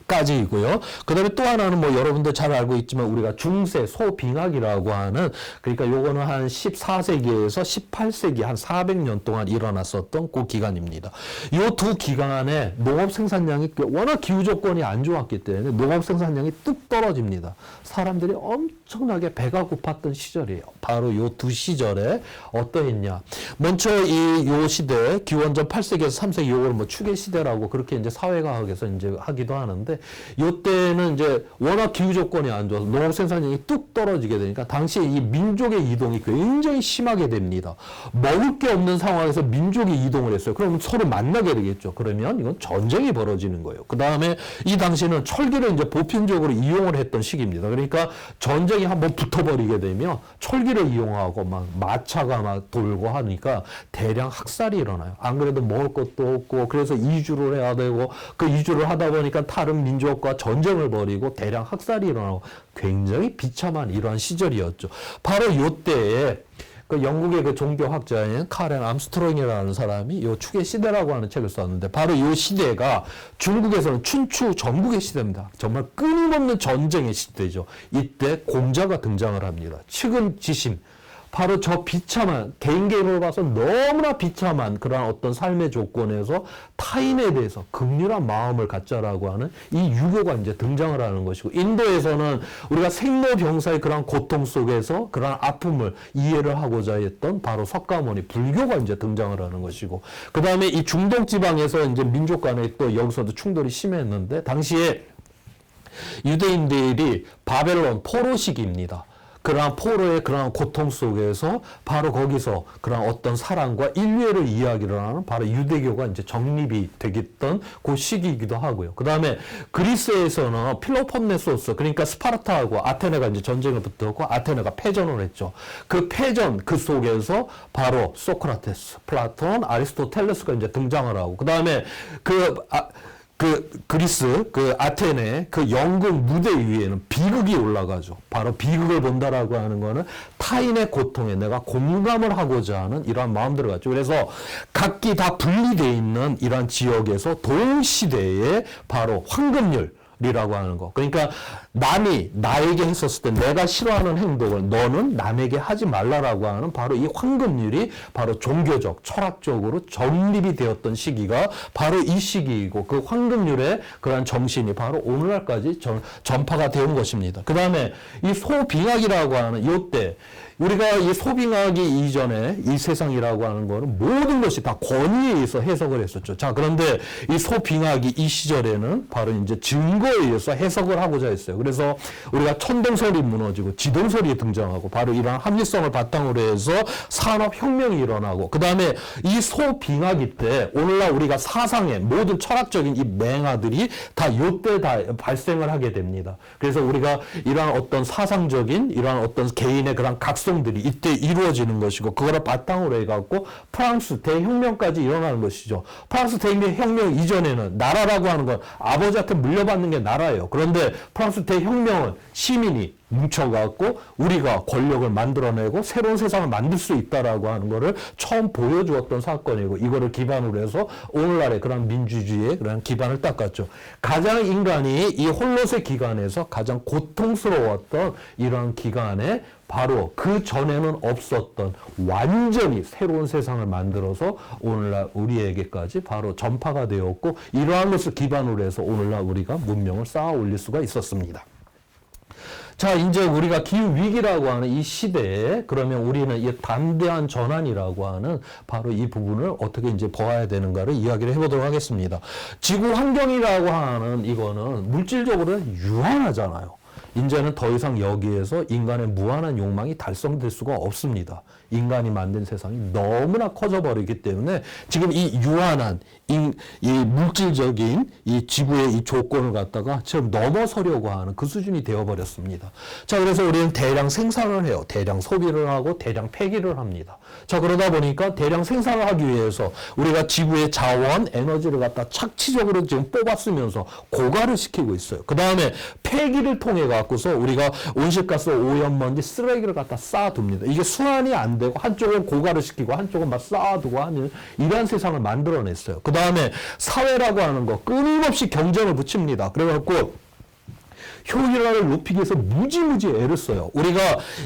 [SPEAKER 1] 까지이고요. 그 다음에 또 하나는 뭐 여러분들 잘 알고 있지만 우리가 중세 소빙하기라고 하는, 그러니까 요거는 한 14세기에서 18세기 한 400년 동안 일어났었던 그 기간입니다. 요 두 기간에 농업 생산량이 워낙 기후 조건이 안 좋았기 때문에 농업 생산량이 뚝 떨어집니다. 사람들이 엄청나게 배가 고팠던 시절이에요. 바로 요 두 시절에 어떠했냐. 먼저 요 시대 기원전 8세기에서 3세기 요거를 뭐 추계 시대라고 그렇게 이제 사회과학에서 이제 하기도 하는데, 요때는 이제 워낙 기후 조건이 안 좋아서 농업 생산량이 뚝 떨어지게 되니까 당시에 이 민족의 이동이 굉장히 심하게 됩니다. 먹을 게 없는 상황에서 민족이 이동을 했어요. 그럼 서로 만나게 되겠죠. 그러면 이건 전쟁이 벌어지는 거예요. 그 다음에 이 당시에는 철기를 이제 보편적으로 이용을 했던 시기입니다. 그러니까 전쟁이 한번 붙어버리게 되면 철기를 이용하고 막 마차가 막 돌고 하니까 대량 학살이 일어나요. 안 그래도 먹을 것도 없고, 그래서 이주를 해야 되고, 그 이주를 하다 보니까 다른 민족과 전쟁을 벌이고 대량 학살이 일어나고 굉장히 비참한 이러한 시절이었죠. 바로 요때에 그 영국의 그 종교학자인 카렌 암스트롱이라는 사람이 요 추계 시대라고 하는 책을 썼는데, 바로 요 시대가 중국에서는 춘추 전국의 시대입니다. 정말 끊임없는 전쟁의 시대죠. 이때 공자가 등장을 합니다. 측은지심, 바로 저 비참한, 개인으로 봐서 너무나 비참한 그런 어떤 삶의 조건에서 타인에 대해서 극률한 마음을 갖자라고 하는 이 유교가 이제 등장을 하는 것이고, 인도에서는 우리가 생로병사의 그런 고통 속에서 그런 아픔을 이해를 하고자 했던 바로 석가모니, 불교가 이제 등장을 하는 것이고, 그 다음에 이 중동 지방에서 이제 민족 간에 또 여기서도 충돌이 심했는데, 당시에 유대인들이 바벨론 포로식입니다. 그러한 포로의 그러한 고통 속에서 바로 거기서 그러한 어떤 사랑과 인류애를 이야기를 하는 바로 유대교가 이제 정립이 되겠던 그 시기이기도 하고요. 그 다음에 그리스에서는 필로폰네소스, 그러니까 스파르타하고 아테네가 이제 전쟁을 붙었고 아테네가 패전을 했죠. 그 패전 그 속에서 바로 소크라테스, 플라톤, 아리스토텔레스가 이제 등장을 하고, 그 다음에 그리스, 그 아테네, 그 연극 무대 위에는 비극이 올라가죠. 바로 비극을 본다라고 하는 거는 타인의 고통에 내가 공감을 하고자 하는 이러한 마음들을 갖죠. 그래서 각기 다 분리되어 있는 이러한 지역에서 동시대에 바로 황금률, 이라고 하는 거. 그러니까 남이 나에게 했었을 때 내가 싫어하는 행동을 너는 남에게 하지 말라라고 하는 바로 이 황금률이 바로 종교적, 철학적으로 정립이 되었던 시기가 바로 이 시기이고, 그 황금률의 그러한 정신이 바로 오늘날까지 전파가 되온 것입니다. 그 다음에 이 소빙학이라고 하는 이때 우리가 이 소빙하기 이전에 이 세상이라고 하는 거는 모든 것이 다 권위에 의해서 해석을 했었죠. 자, 그런데 이 소빙하기 이 시절에는 바로 이제 증거에 의해서 해석을 하고자 했어요. 그래서 우리가 천동설이 무너지고 지동설이 등장하고 바로 이러한 합리성을 바탕으로 해서 산업혁명이 일어나고, 그 다음에 이 소빙하기 때 오늘날 우리가 사상의 모든 철학적인 이 맹아들이 다 이때 다 발생을 하게 됩니다. 그래서 우리가 이러한 어떤 사상적인 이러한 어떤 개인의 그런 각성들이 이때 이루어지는 것이고, 그거를 바탕으로 해갖고 프랑스 대혁명까지 일어나는 것이죠. 프랑스 대혁명 이전에는 나라라고 하는 건 아버지한테 물려받는 게 나라예요. 그런데 프랑스 대혁명은 시민이 뭉쳐갖고 우리가 권력을 만들어내고 새로운 세상을 만들 수 있다라고 하는 거를 처음 보여주었던 사건이고, 이거를 기반으로 해서 오늘날의 그런 민주주의의 그런 기반을 닦았죠. 가장 인간이 이 홀롯의 기간에서 가장 고통스러웠던 이런 기간에 바로 그 전에는 없었던 완전히 새로운 세상을 만들어서 오늘날 우리에게까지 바로 전파가 되었고, 이러한 것을 기반으로 해서 오늘날 우리가 문명을 쌓아 올릴 수가 있었습니다. 자, 이제 우리가 기후위기라고 하는 이 시대에 그러면 우리는 이 담대한 전환이라고 하는 바로 이 부분을 어떻게 이제 보아야 되는가를 이야기를 해보도록 하겠습니다. 지구 환경이라고 하는 이거는 물질적으로는 유한하잖아요. 이제는 더 이상 여기에서 인간의 무한한 욕망이 달성될 수가 없습니다. 인간이 만든 세상이 너무나 커져버리기 때문에 지금 이 유한한 이 물질적인 이 지구의 이 조건을 갖다가 지금 넘어서려고 하는 그 수준이 되어버렸습니다. 자, 그래서 우리는 대량 생산을 해요. 대량 소비를 하고 대량 폐기를 합니다. 자, 그러다 보니까 대량 생산을 하기 위해서 우리가 지구의 자원, 에너지를 갖다 착취적으로 지금 뽑아쓰면서 고갈을 시키고 있어요. 그 다음에 폐기를 통해 갖고서 우리가 온실가스, 오염먼지, 쓰레기를 갖다 쌓아둡니다. 이게 순환이 안 되고 한쪽은 고갈을 시키고 한쪽은 막 쌓아두고 하는 이러한 세상을 만들어냈어요. 그 다음에 사회라고 하는 거 끊임없이 경쟁을 붙입니다. 그래갖고 효율화를 높이기 위해서 무지무지 애를 써요. 우리가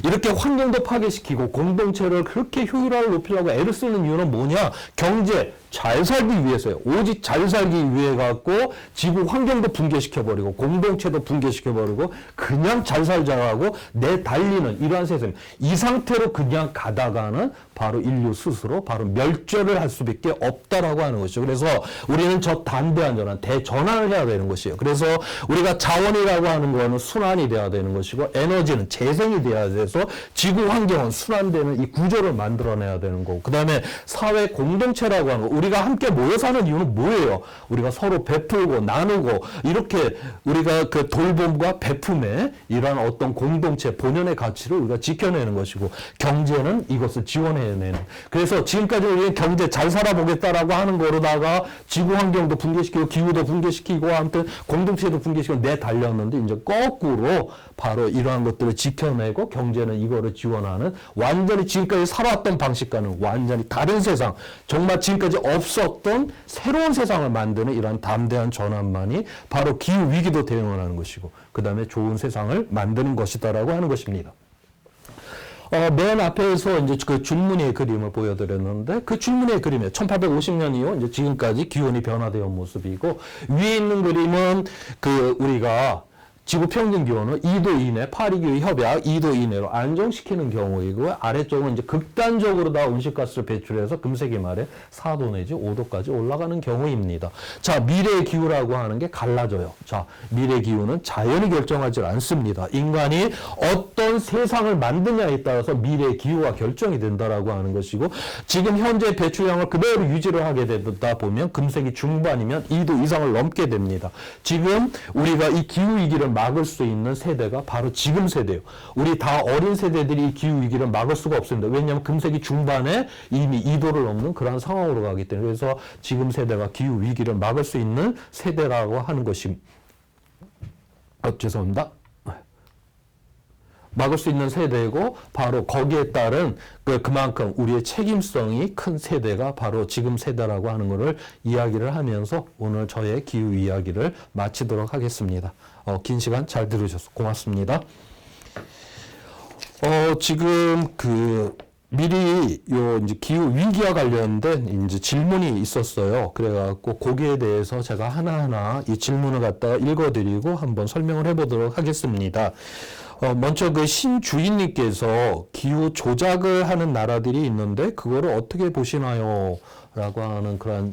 [SPEAKER 1] 이렇게 환경도 파괴시키고 공동체를 그렇게 효율화를 높이려고 애를 쓰는 이유는 뭐냐? 경제, 잘 살기 위해서요. 오직 잘 살기 위해 갖고 지구 환경도 붕괴시켜버리고 공동체도 붕괴시켜버리고 그냥 잘 살자고 내달리는 이러한 세상. 이 상태로 그냥 가다가는 바로 인류 스스로 바로 멸절을 할 수밖에 없다라고 하는 것이죠. 그래서 우리는 저 담대한 전환, 대전환을 해야 되는 것이에요. 그래서 우리가 자원이라고 하는 거는 순환이 돼야 되는 것이고, 에너지는 재생이 돼야 돼서 지구 환경은 순환되는 이 구조를 만들어내야 되는 거고, 그 다음에 사회 공동체라고 하는 거, 우리가 함께 모여 사는 이유는 뭐예요? 우리가 서로 베풀고 나누고 이렇게 우리가 그 돌봄과 베품의 이러한 어떤 공동체 본연의 가치를 우리가 지켜내는 것이고, 경제는 이것을 지원해내는. 그래서 지금까지 우리는 경제 잘 살아보겠다라고 하는 거로다가 지구 환경도 붕괴시키고 기후도 붕괴시키고 아무튼 공동체도 붕괴시키고 내달렸는데, 이제 거꾸로 바로 이러한 것들을 지켜내고 경제는 이거를 지원하는 완전히 지금까지 살아왔던 방식과는 완전히 다른 세상, 정말 지금까지 없었던 새로운 세상을 만드는 이러한 담대한 전환만이 바로 기후위기도 대응하는 것이고, 그 다음에 좋은 세상을 만드는 것이다라고 하는 것입니다. 맨 앞에서 이제 그 줄무늬의 그림을 보여드렸는데, 그 줄무늬의 그림에 1850년 이후 이제 지금까지 기온이 변화되어 온 모습이고, 위에 있는 그림은 그 우리가 지구 평균 기온을 2도 이내, 파리기후 협약 2도 이내로 안정시키는 경우이고, 아래쪽은 이제 극단적으로 다 온실가스를 배출해서 금세기 말에 4도 내지 5도까지 올라가는 경우입니다. 자, 미래의 기후라고 하는 게 갈라져요. 자, 미래 기후는 자연이 결정하지 않습니다. 인간이 어떤 세상을 만드냐에 따라서 미래의 기후가 결정이 된다라고 하는 것이고, 지금 현재 배출량을 그대로 유지를 하게 되다 보면 금세기 중반이면 2도 이상을 넘게 됩니다. 지금 우리가 이 기후 위기를 막을 수 있는 세대가 바로 지금 세대예요. 우리 다 어린 세대들이 이 기후 위기를 막을 수가 없습니다. 왜냐하면 금세기 중반에 이미 2도를 넘는 그런 상황으로 가기 때문에, 그래서 지금 세대가 기후 위기를 막을 수 있는 세대라고 하는 것이 죄송합니다. 막을 수 있는 세대이고, 바로 거기에 따른 그만큼 우리의 책임성이 큰 세대가 바로 지금 세대라고 하는 것을 이야기를 하면서 오늘 저의 기후 이야기를 마치도록 하겠습니다. 긴 시간 잘 들으셔서 고맙습니다. 지금 미리 이제 기후 위기와 관련된 이제 질문이 있었어요. 그래갖고 거기에 대해서 제가 하나하나 이 질문을 갖다가 읽어드리고 한번 설명을 해보도록 하겠습니다. 먼저 신주인님께서 기후 조작을 하는 나라들이 있는데 그거를 어떻게 보시나요? 라고 하는 그런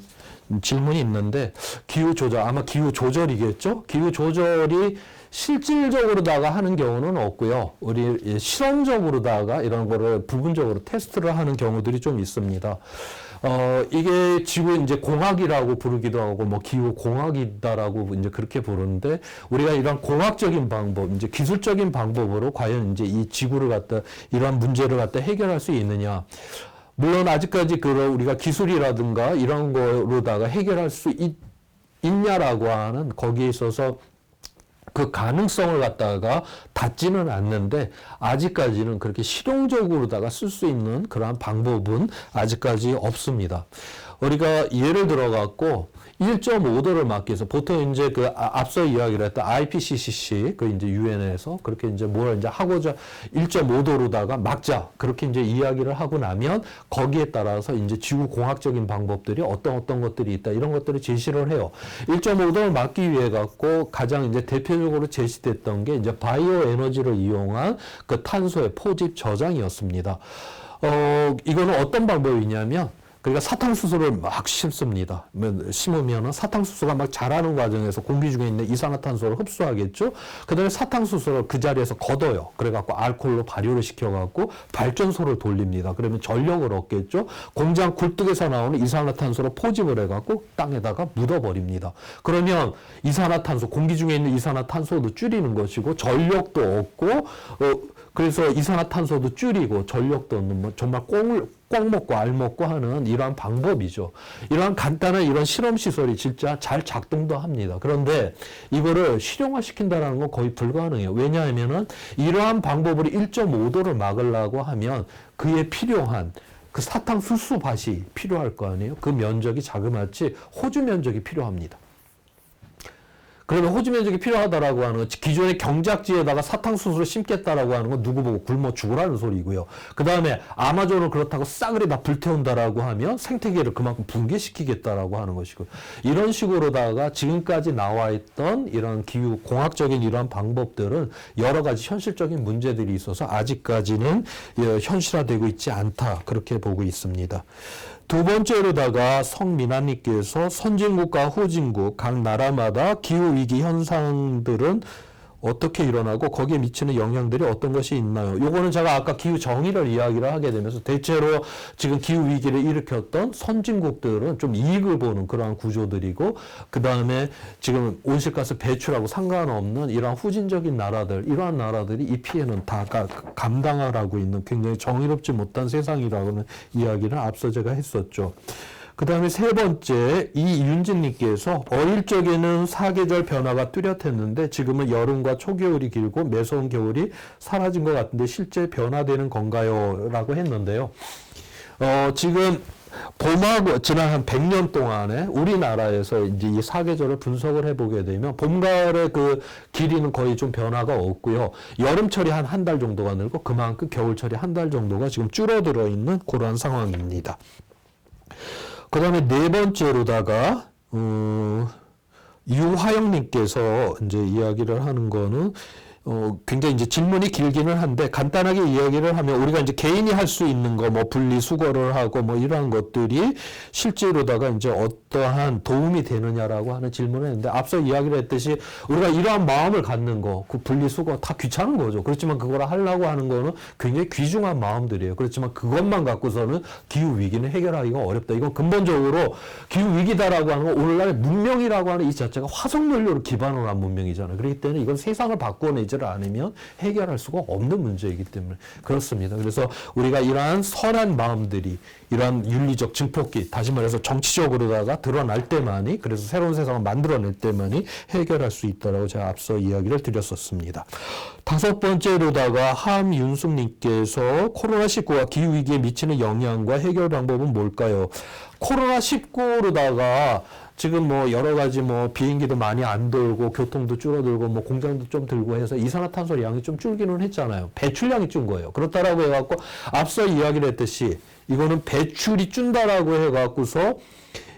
[SPEAKER 1] 질문이 있는데, 기후 조작, 아마 기후 조절이겠죠? 기후 조절이 실질적으로다가 하는 경우는 없고요. 우리 실험적으로다가 이런 거를 부분적으로 테스트를 하는 경우들이 좀 있습니다. 이게 지구 이제 공학이라고 부르기도 하고, 뭐 기후 공학이다라고 이제 그렇게 부르는데, 우리가 이런 공학적인 방법, 이제 기술적인 방법으로 과연 이제 이 지구를 갖다, 이러한 문제를 갖다 해결할 수 있느냐. 물론 아직까지 우리가 기술이라든가 이런 거로다가 해결할 수 있냐라고 하는 거기에 있어서 그 가능성을 갖다가 닿지는 않는데, 아직까지는 그렇게 실용적으로다가 쓸 수 있는 그러한 방법은 아직까지 없습니다. 우리가 예를 들어 갖고 1.5도를 막기 위해서 보통 이제 앞서 이야기를 했던 IPCC 이제 유엔에서 그렇게 이제 뭘 이제 하고자 1.5도로다가 막자 그렇게 이제 이야기를 하고 나면 거기에 따라서 이제 지구 공학적인 방법들이 어떤 것들이 있다 이런 것들을 제시를 해요. 1.5도를 막기 위해 갖고 가장 이제 대표적으로 제시됐던 게 이제 바이오 에너지를 이용한 그 탄소의 포집 저장이었습니다. 이거는 어떤 방법이냐면, 그러니까 사탕수수를 막 심습니다. 심으면은 사탕수수가 막 자라는 과정에서 공기 중에 있는 이산화탄소를 흡수하겠죠. 그 다음에 사탕수수를 그 자리에서 걷어요. 그래갖고 알코올로 발효를 시켜갖고 발전소를 돌립니다. 그러면 전력을 얻겠죠. 공장 굴뚝에서 나오는 이산화탄소를 포집을 해갖고 땅에다가 묻어버립니다. 그러면 이산화탄소, 공기 중에 있는 이산화탄소도 줄이는 것이고 전력도 얻고, 그래서 이산화탄소도 줄이고 전력도 얻는 뭐 정말 꽁 먹고 알 먹고 하는 이러한 방법이죠. 이러한 간단한 이런 실험 시설이 진짜 잘 작동도 합니다. 그런데 이거를 실용화시킨다는 건 거의 불가능해요. 왜냐하면은 이러한 방법으로 1.5도를 막으려고 하면 그에 필요한 그 사탕수수밭이 필요할 거 아니에요. 그 면적이 자그마치 호주 면적이 필요합니다. 그러면 호주 면적이 필요하다라고 하는 건 기존의 경작지에다가 사탕수수를 심겠다라고 하는 건 누구 보고 굶어 죽으라는 소리고요. 그 다음에 아마존을 그렇다고 싸그리 다 불태운다라고 하면 생태계를 그만큼 붕괴시키겠다라고 하는 것이고, 이런 식으로다가 지금까지 나와 있던 이런 기후 공학적인 이러한 방법들은 여러 가지 현실적인 문제들이 있어서 아직까지는 현실화되고 있지 않다, 그렇게 보고 있습니다. 두 번째로다가 성민아님께서 선진국과 후진국 각 나라마다 기후위기 현상들은 어떻게 일어나고 거기에 미치는 영향들이 어떤 것이 있나요? 요거는 제가 아까 기후 정의를 이야기를 하게 되면서 대체로 지금 기후 위기를 일으켰던 선진국들은 좀 이익을 보는 그러한 구조들이고, 그 다음에 지금 온실가스 배출하고 상관없는 이러한 후진적인 나라들, 이러한 나라들이 이 피해는 다 감당하라고 있는 굉장히 정의롭지 못한 세상이라고는 이야기를 앞서 제가 했었죠. 그 다음에 세 번째, 이윤진님께서 어릴 적에는 사계절 변화가 뚜렷했는데 지금은 여름과 초겨울이 길고 매서운 겨울이 사라진 것 같은데 실제 변화되는 건가요? 라고 했는데요. 지금 봄하고 지난 한 100년 동안에 우리나라에서 이제 이 사계절을 분석을 해보게 되면 봄, 가을의 그 길이는 거의 좀 변화가 없고요. 여름철이 한 달 정도가 늘고 그만큼 겨울철이 한 달 정도가 지금 줄어들어 있는 그러한 상황입니다. 그 다음에 네 번째로다가
[SPEAKER 2] 유화영님께서 이제 이야기를 하는 거는 굉장히 이제 질문이 길기는 한데 간단하게 이야기를 하면 우리가 이제 개인이 할 수 있는 거 뭐 분리수거를 하고 뭐 이러한 것들이 실제로다가 이제 어떠한 도움이 되느냐라고 하는 질문을 했는데 앞서 이야기를 했듯이 우리가 이러한 마음을 갖는 거, 그 분리수거 다 귀찮은 거죠. 그렇지만 그걸 하려고 하는 거는 굉장히 귀중한 마음들이에요. 그렇지만 그것만 갖고서는 기후 위기는 해결하기가 어렵다. 이건 근본적으로 기후 위기다라고 하는 건 오늘날 문명이라고 하는 이 자체가 화석 연료를 기반으로 한 문명이잖아요. 그렇기 때문에 이건 세상을 바꿔내지를 않으면 해결할 수가 없는 문제이기 때문에 그렇습니다. 그래서 우리가 이러한 선한 마음들이 이러한 윤리적 증폭기, 다시 말해서 정치적으로다가 드러날 때만이, 그래서 새로운 세상을 만들어낼 때만이 해결할 수 있다라고 제가 앞서 이야기를 드렸었습니다. 다섯 번째로다가 함윤숙님께서 코로나19가 기후위기에 미치는 영향과 해결 방법은 뭘까요? 코로나19로다가 지금 뭐 여러 가지 뭐 비행기도 많이 안 돌고 교통도 줄어들고 뭐 공장도 좀 들고 해서 이산화탄소 양이 좀 줄기는 했잖아요. 배출량이 준 거예요. 그렇다라고 해갖고 앞서 이야기를 했듯이 이거는 배출이 준다라고 해갖고서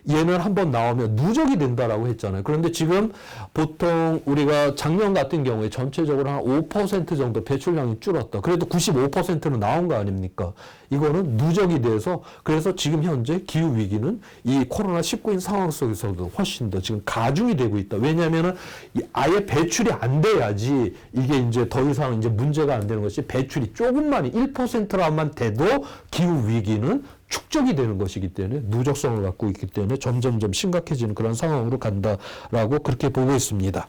[SPEAKER 2] 얘는 한번 나오면 누적이 된다라고 했잖아요. 그런데 지금 보통 우리가 작년 같은 경우에 전체적으로 한 5% 정도 배출량이 줄었다. 그래도 95%는 나온 거 아닙니까? 이거는 누적이 돼서 그래서 지금 현재 기후 위기는 이 코로나19인 상황 속에서도 훨씬 더 지금 가중이 되고 있다. 왜냐하면은 아예 배출이 안 돼야지 이게 이제 더 이상 이제 문제가 안 되는 것이 배출이 조금만 1%라만 돼도 기후 위기는 축적이 되는 것이기 때문에 누적성을 갖고 있기 때문에 점점점 심각해지는 그런 상황으로 간다라고 그렇게 보고 있습니다.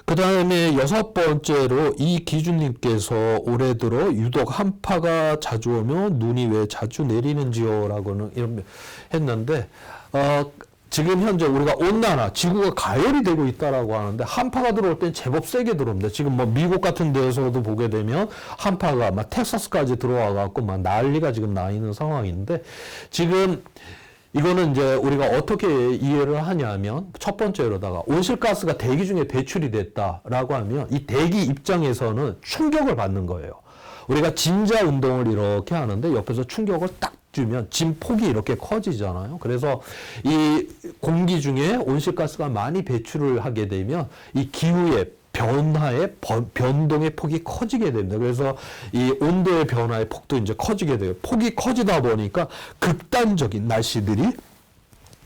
[SPEAKER 2] 그 다음에 여섯 번째로 이기준님께서 올해 들어 유독 한파가 자주 오면 눈이 왜 자주 내리는지요? 라고는 이런 했는데 지금 현재 우리가 온난화, 지구가 가열이 되고 있다라고 하는데 한파가 들어올 땐 제법 세게 들어옵니다. 지금 뭐 미국 같은 데에서도 보게 되면 한파가 막 텍사스까지 들어와 갖고 막 난리가 지금 나 있는 상황인데 지금 이거는 이제 우리가 어떻게 이해를 하냐면 첫 번째로다가 온실가스가 대기 중에 배출이 됐다라고 하면 이 대기 입장에서는 충격을 받는 거예요. 우리가 진자 운동을 이렇게 하는데 옆에서 충격을 딱 주면 진폭이 이렇게 커지잖아요. 그래서 이 공기 중에 온실가스가 많이 배출을 하게 되면 이 기후의 변화의 변동의 폭이 커지게 됩니다. 그래서 이 온도의 변화의 폭도 이제 커지게 돼요. 폭이 커지다 보니까 극단적인 날씨들이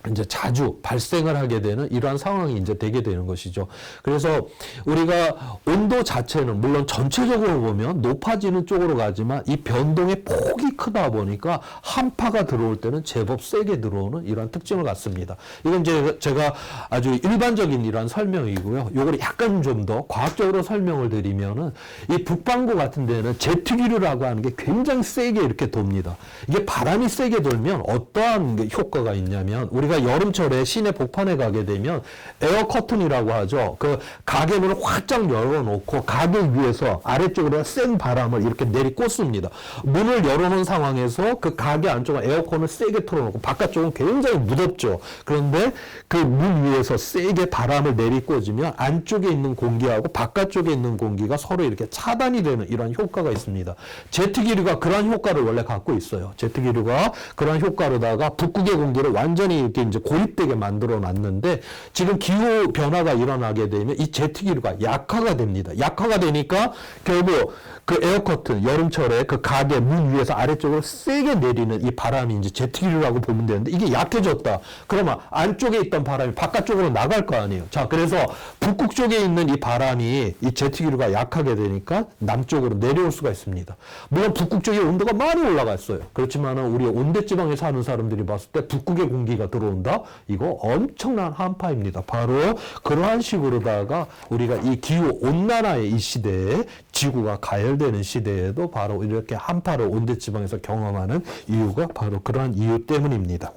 [SPEAKER 2] 이제 자주 발생을 하게 되는 이러한 상황이 이제 되게 되는 것이죠. 그래서 우리가 온도 자체는 물론 전체적으로 보면 높아지는 쪽으로 가지만 이 변동의 폭이 크다 보니까 한파가 들어올 때는 제법 세게 들어오는 이러한 특징을 갖습니다. 이건 이제 제가 아주 일반적인 이러한 설명이고요. 요걸 약간 좀 더 과학적으로 설명을 드리면은 이 북반구 같은 데는 제트기류라고 하는 게 굉장히 세게 이렇게 돕니다. 이게 바람이 세게 돌면 어떠한 효과가 있냐면 우리가 여름철에 시내 복판에 가게 되면 에어 커튼이라고 하죠. 그 가게 문을 활짝 열어놓고 가게 위에서 아래쪽으로 센 바람을 이렇게 내리꽂습니다. 문을 열어놓은 상황에서 그 가게 안쪽은 에어컨을 세게 틀어놓고 바깥쪽은 굉장히 무덥죠. 그런데 그 문 위에서 세게 바람을 내리꽂으면 안쪽에 있는 공기하고 바깥쪽에 있는 공기가 서로 이렇게 차단이 되는 이런 효과가 있습니다. 제트기류가 그런 효과를 원래 갖고 있어요. 제트기류가 그런 효과로다가 북극의 공기를 완전히 이렇게 이제 고립되게 만들어 놨는데 지금 기후 변화가 일어나게 되면 이 제트기류가 약화가 됩니다. 약화가 되니까 결국 그 에어커튼 여름철에 그 가게 문 위에서 아래쪽으로 세게 내리는 이 바람이 이제 제트기류라고 보면 되는데 이게 약해졌다. 그러면 안쪽에 있던 바람이 바깥쪽으로 나갈 거 아니에요. 자, 그래서 북극 쪽에 있는 이 바람이 이 제트기류가 약하게 되니까 남쪽으로 내려올 수가 있습니다. 물론 북극 쪽에 온도가 많이 올라갔어요. 그렇지만은 우리 온대지방에 사는 사람들이 봤을 때 북극의 공기가 들어온다? 이거 엄청난 한파입니다. 바로 그러한 식으로다가 우리가 이 기후 온난화의 이 시대에 지구가 가열되는 시대에도 바로 이렇게 한파를 온대지방에서 경험하는 이유가 바로 그러한 이유 때문입니다.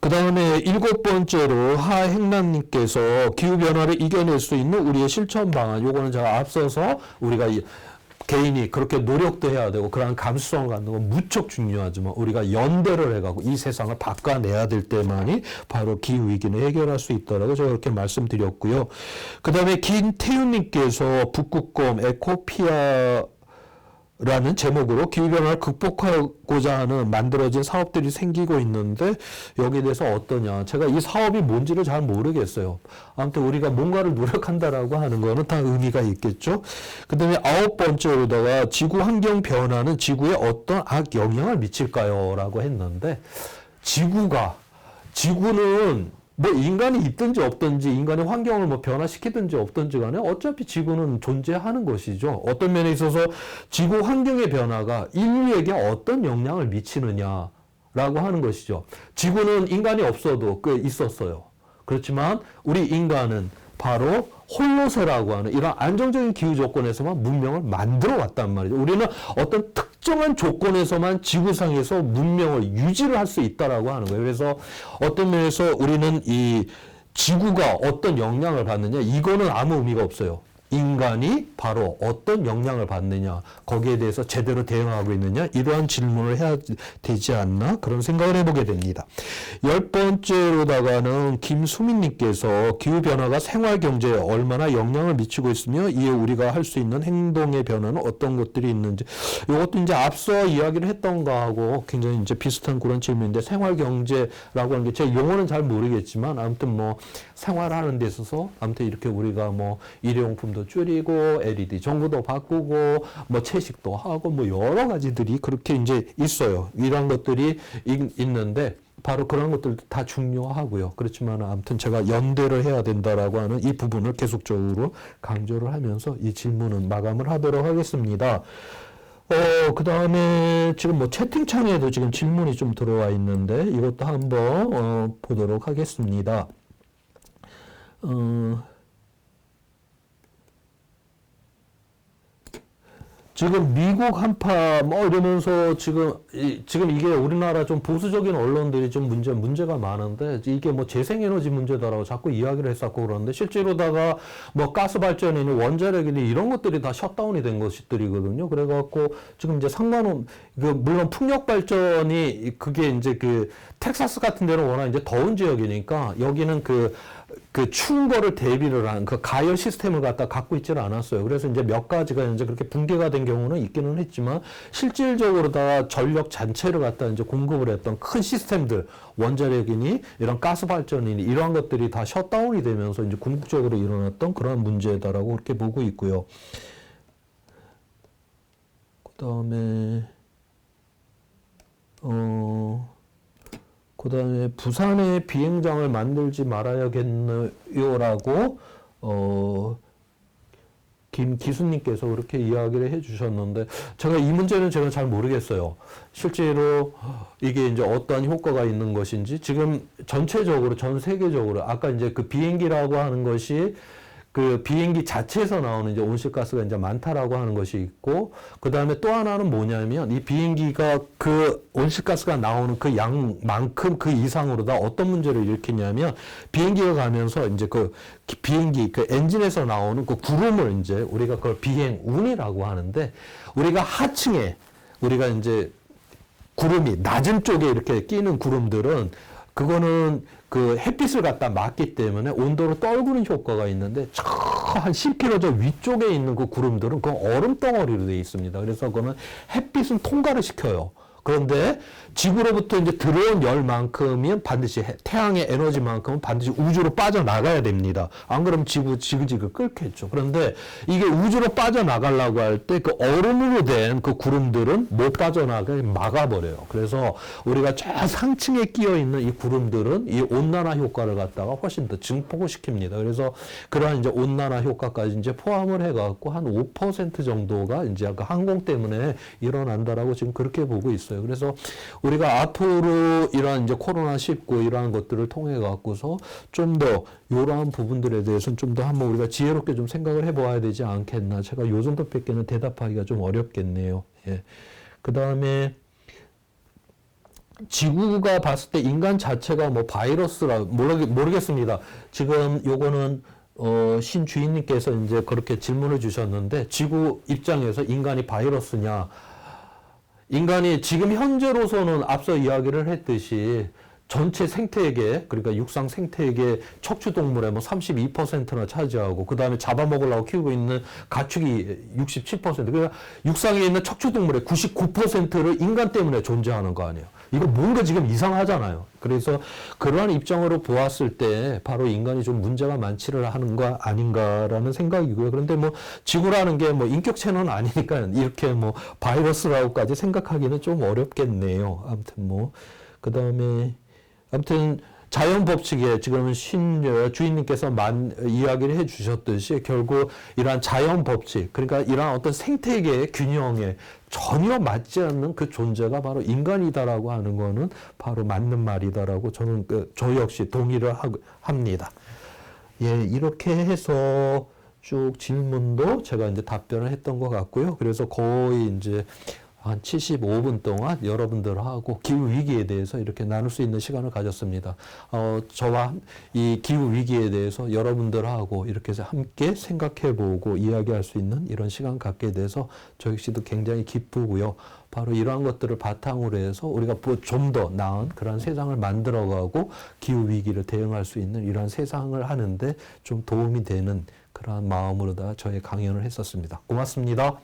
[SPEAKER 2] 그 다음에 일곱 번째로 하행란님께서 기후변화를 이겨낼 수 있는 우리의 실천 방안, 요거는 제가 앞서서 우리가 개인이 그렇게 노력도 해야 되고 그러한 감수성을 갖는 건 무척 중요하지만 우리가 연대를 해가고 이 세상을 바꿔내야 될 때만이 바로 기후위기는 해결할 수 있다라고 제가 그렇게 말씀드렸고요. 그 다음에 김태윤님께서 북극곰 에코피아 라는 제목으로 기후변화를 극복하고자 하는 만들어진 사업들이 생기고 있는데 여기에 대해서 어떠냐. 제가 이 사업이 뭔지를 잘 모르겠어요. 아무튼 우리가 뭔가를 노력한다라고 하는 거는 다 의미가 있겠죠. 그 다음에 9번째로다가 지구 환경 변화는 지구에 어떤 악 영향을 미칠까요? 라고 했는데 지구는 뭐 인간이 있든지 없든지 인간의 환경을 뭐 변화시키든지 없든지 간에 어차피 지구는 존재하는 것이죠. 어떤 면에 있어서 지구 환경의 변화가 인류에게 어떤 영향을 미치느냐라고 하는 것이죠. 지구는 인간이 없어도 있었어요. 그렇지만 우리 인간은 바로 홀로세라고 하는 이런 안정적인 기후 조건에서만 문명을 만들어 왔단 말이죠. 우리는 어떤 특정한 조건에서만 지구상에서 문명을 유지를 할 수 있다라고 하는 거예요. 그래서 어떤 면에서 우리는 이 지구가 어떤 영향을 받느냐, 이거는 아무 의미가 없어요. 인간이 바로 어떤 영향을 받느냐, 거기에 대해서 제대로 대응하고 있느냐, 이러한 질문을 해야 되지 않나, 그런 생각을 해보게 됩니다. 10번째로다가는 김수민님께서 기후변화가 생활경제에 얼마나 영향을 미치고 있으며 이에 우리가 할 수 있는 행동의 변화는 어떤 것들이 있는지, 이것도 이제 앞서 이야기를 했던 거하고 굉장히 이제 비슷한 그런 질문인데, 생활경제라고 하는 게 제 용어는 잘 모르겠지만 아무튼 뭐 생활하는 데 있어서 아무튼 이렇게 우리가 뭐 일회용품도 줄이고 LED 전구도 바꾸고 뭐 채식도 하고 뭐 여러 가지들이 그렇게 이제 있어요. 이런 것들이 있는데 바로 그런 것들도 다 중요하고요. 그렇지만 아무튼 제가 연대를 해야 된다라고 하는 이 부분을 계속적으로 강조를 하면서 이 질문은 마감을 하도록 하겠습니다. 그 다음에 지금 뭐 채팅창에도 지금 질문이 좀 들어와 있는데 이것도 한번 보도록 하겠습니다. 지금 미국 한파 뭐 이러면서 지금 이게 우리나라 좀 보수적인 언론들이 좀 문제가 많은데 이게 뭐 재생에너지 문제다라고 자꾸 이야기를 했었고 그러는데 실제로다가 뭐 가스 발전이니 원자력이니 이런 것들이 다 셧다운이 된 것들이거든요. 그래갖고 지금 이제 물론 풍력 발전이 그게 이제 텍사스 같은 데는 워낙 이제 더운 지역이니까 여기는 그 추운 거를 대비를 한 그 가열 시스템을 갖고 있지는 않았어요. 그래서 이제 몇 가지가 이제 그렇게 붕괴가 된 경우는 있기는 했지만 실질적으로 다 전력 전체를 이제 공급을 했던 큰 시스템들, 원자력이니 이런 가스 발전이니 이러한 것들이 다 셧다운이 되면서 이제 궁극적으로 일어났던 그런 문제다라고 그렇게 보고 있고요. 그다음에 부산에 비행장을 만들지 말아야겠네요라고 김기수님께서 그렇게 이야기를 해주셨는데 제가 이 문제는 제가 잘 모르겠어요. 실제로 이게 이제 어떠한 효과가 있는 것인지 지금 전체적으로 전 세계적으로 아까 이제 그 비행기라고 하는 것이 그 비행기 자체에서 나오는 이제 온실가스가 이제 많다라고 하는 것이 있고, 그 다음에 또 하나는 뭐냐면 이 비행기가 그 온실가스가 나오는 그 양만큼 그 이상으로다 어떤 문제를 일으키냐면 비행기가 가면서 이제 그 비행기 그 엔진에서 나오는 그 구름을 이제 우리가 그걸 비행운이라고 하는데 우리가 하층에 우리가 이제 구름이 낮은 쪽에 이렇게 끼는 구름들은 그거는 그 햇빛을 갖다 막기 때문에 온도를 떨구는 효과가 있는데 한 10km 저 위쪽에 있는 그 구름들은 그 얼음 덩어리로 되어 있습니다. 그래서 그거는 햇빛은 통과를 시켜요. 그런데 지구로부터 이제 들어온 열만큼은 반드시 태양의 에너지만큼은 반드시 우주로 빠져나가야 됩니다. 안 그러면 지그지그 끓겠죠. 그런데 이게 우주로 빠져나가려고 할 때 그 얼음으로 된 그 구름들은 못 빠져나가게 막아버려요. 그래서 우리가 저 상층에 끼어 있는 이 구름들은 이 온난화 효과를 갖다가 훨씬 더 증폭시킵니다. 그래서 그러한 이제 온난화 효과까지 이제 포함을 해갖고 한 5% 정도가 이제 아까 항공 때문에 일어난다라고 지금 그렇게 보고 있어요. 그래서 우리가 앞으로 이러한 이제 코로나19 이러한 것들을 통해 갖고서 좀 더 이러한 부분들에 대해서는 좀 더 한번 우리가 지혜롭게 좀 생각을 해보아야 되지 않겠나. 제가 요 정도밖에는 대답하기가 좀 어렵겠네요. 예. 그 다음에 지구가 봤을 때 인간 자체가 뭐 바이러스라 모르겠습니다. 지금 요거는 신 주인님께서 이제 그렇게 질문을 주셨는데 지구 입장에서 인간이 바이러스냐? 인간이 지금 현재로서는 앞서 이야기를 했듯이 전체 생태계, 그러니까 육상 생태계 척추동물의 뭐 32%나 차지하고, 그 다음에 잡아먹으려고 키우고 있는 가축이 67%. 그러니까 육상에 있는 척추동물의 99%를 인간 때문에 존재하는 거 아니에요. 이거 뭔가 지금 이상하잖아요. 그래서 그러한 입장으로 보았을 때 바로 인간이 좀 문제가 많지를 하는 거 아닌가라는 생각이고요. 그런데 뭐 지구라는 게 뭐 인격체는 아니니까 이렇게 뭐 바이러스라고까지 생각하기는 좀 어렵겠네요. 아무튼 뭐, 그 다음에 아무튼 자연 법칙에 지금 주인님께서 이야기를 해 주셨듯이 결국 이러한 자연 법칙, 그러니까 이러한 어떤 생태계의 균형에 전혀 맞지 않는 그 존재가 바로 인간이다라고 하는 거는 바로 맞는 말이다라고 저는 저 역시 동의를 합니다. 예, 이렇게 해서 쭉 질문도 제가 이제 답변을 했던 것 같고요. 그래서 거의 이제 한 75분 동안 여러분들하고 기후 위기에 대해서 이렇게 나눌 수 있는 시간을 가졌습니다. 저와 이 기후 위기에 대해서 여러분들하고 이렇게 해서 함께 생각해보고 이야기할 수 있는 이런 시간 갖게 돼서 저 역시도 굉장히 기쁘고요. 바로 이러한 것들을 바탕으로 해서 우리가 좀 더 나은 그런 세상을 만들어가고 기후 위기를 대응할 수 있는 이러한 세상을 하는데 좀 도움이 되는 그러한 마음으로 다 저의 강연을 했었습니다. 고맙습니다.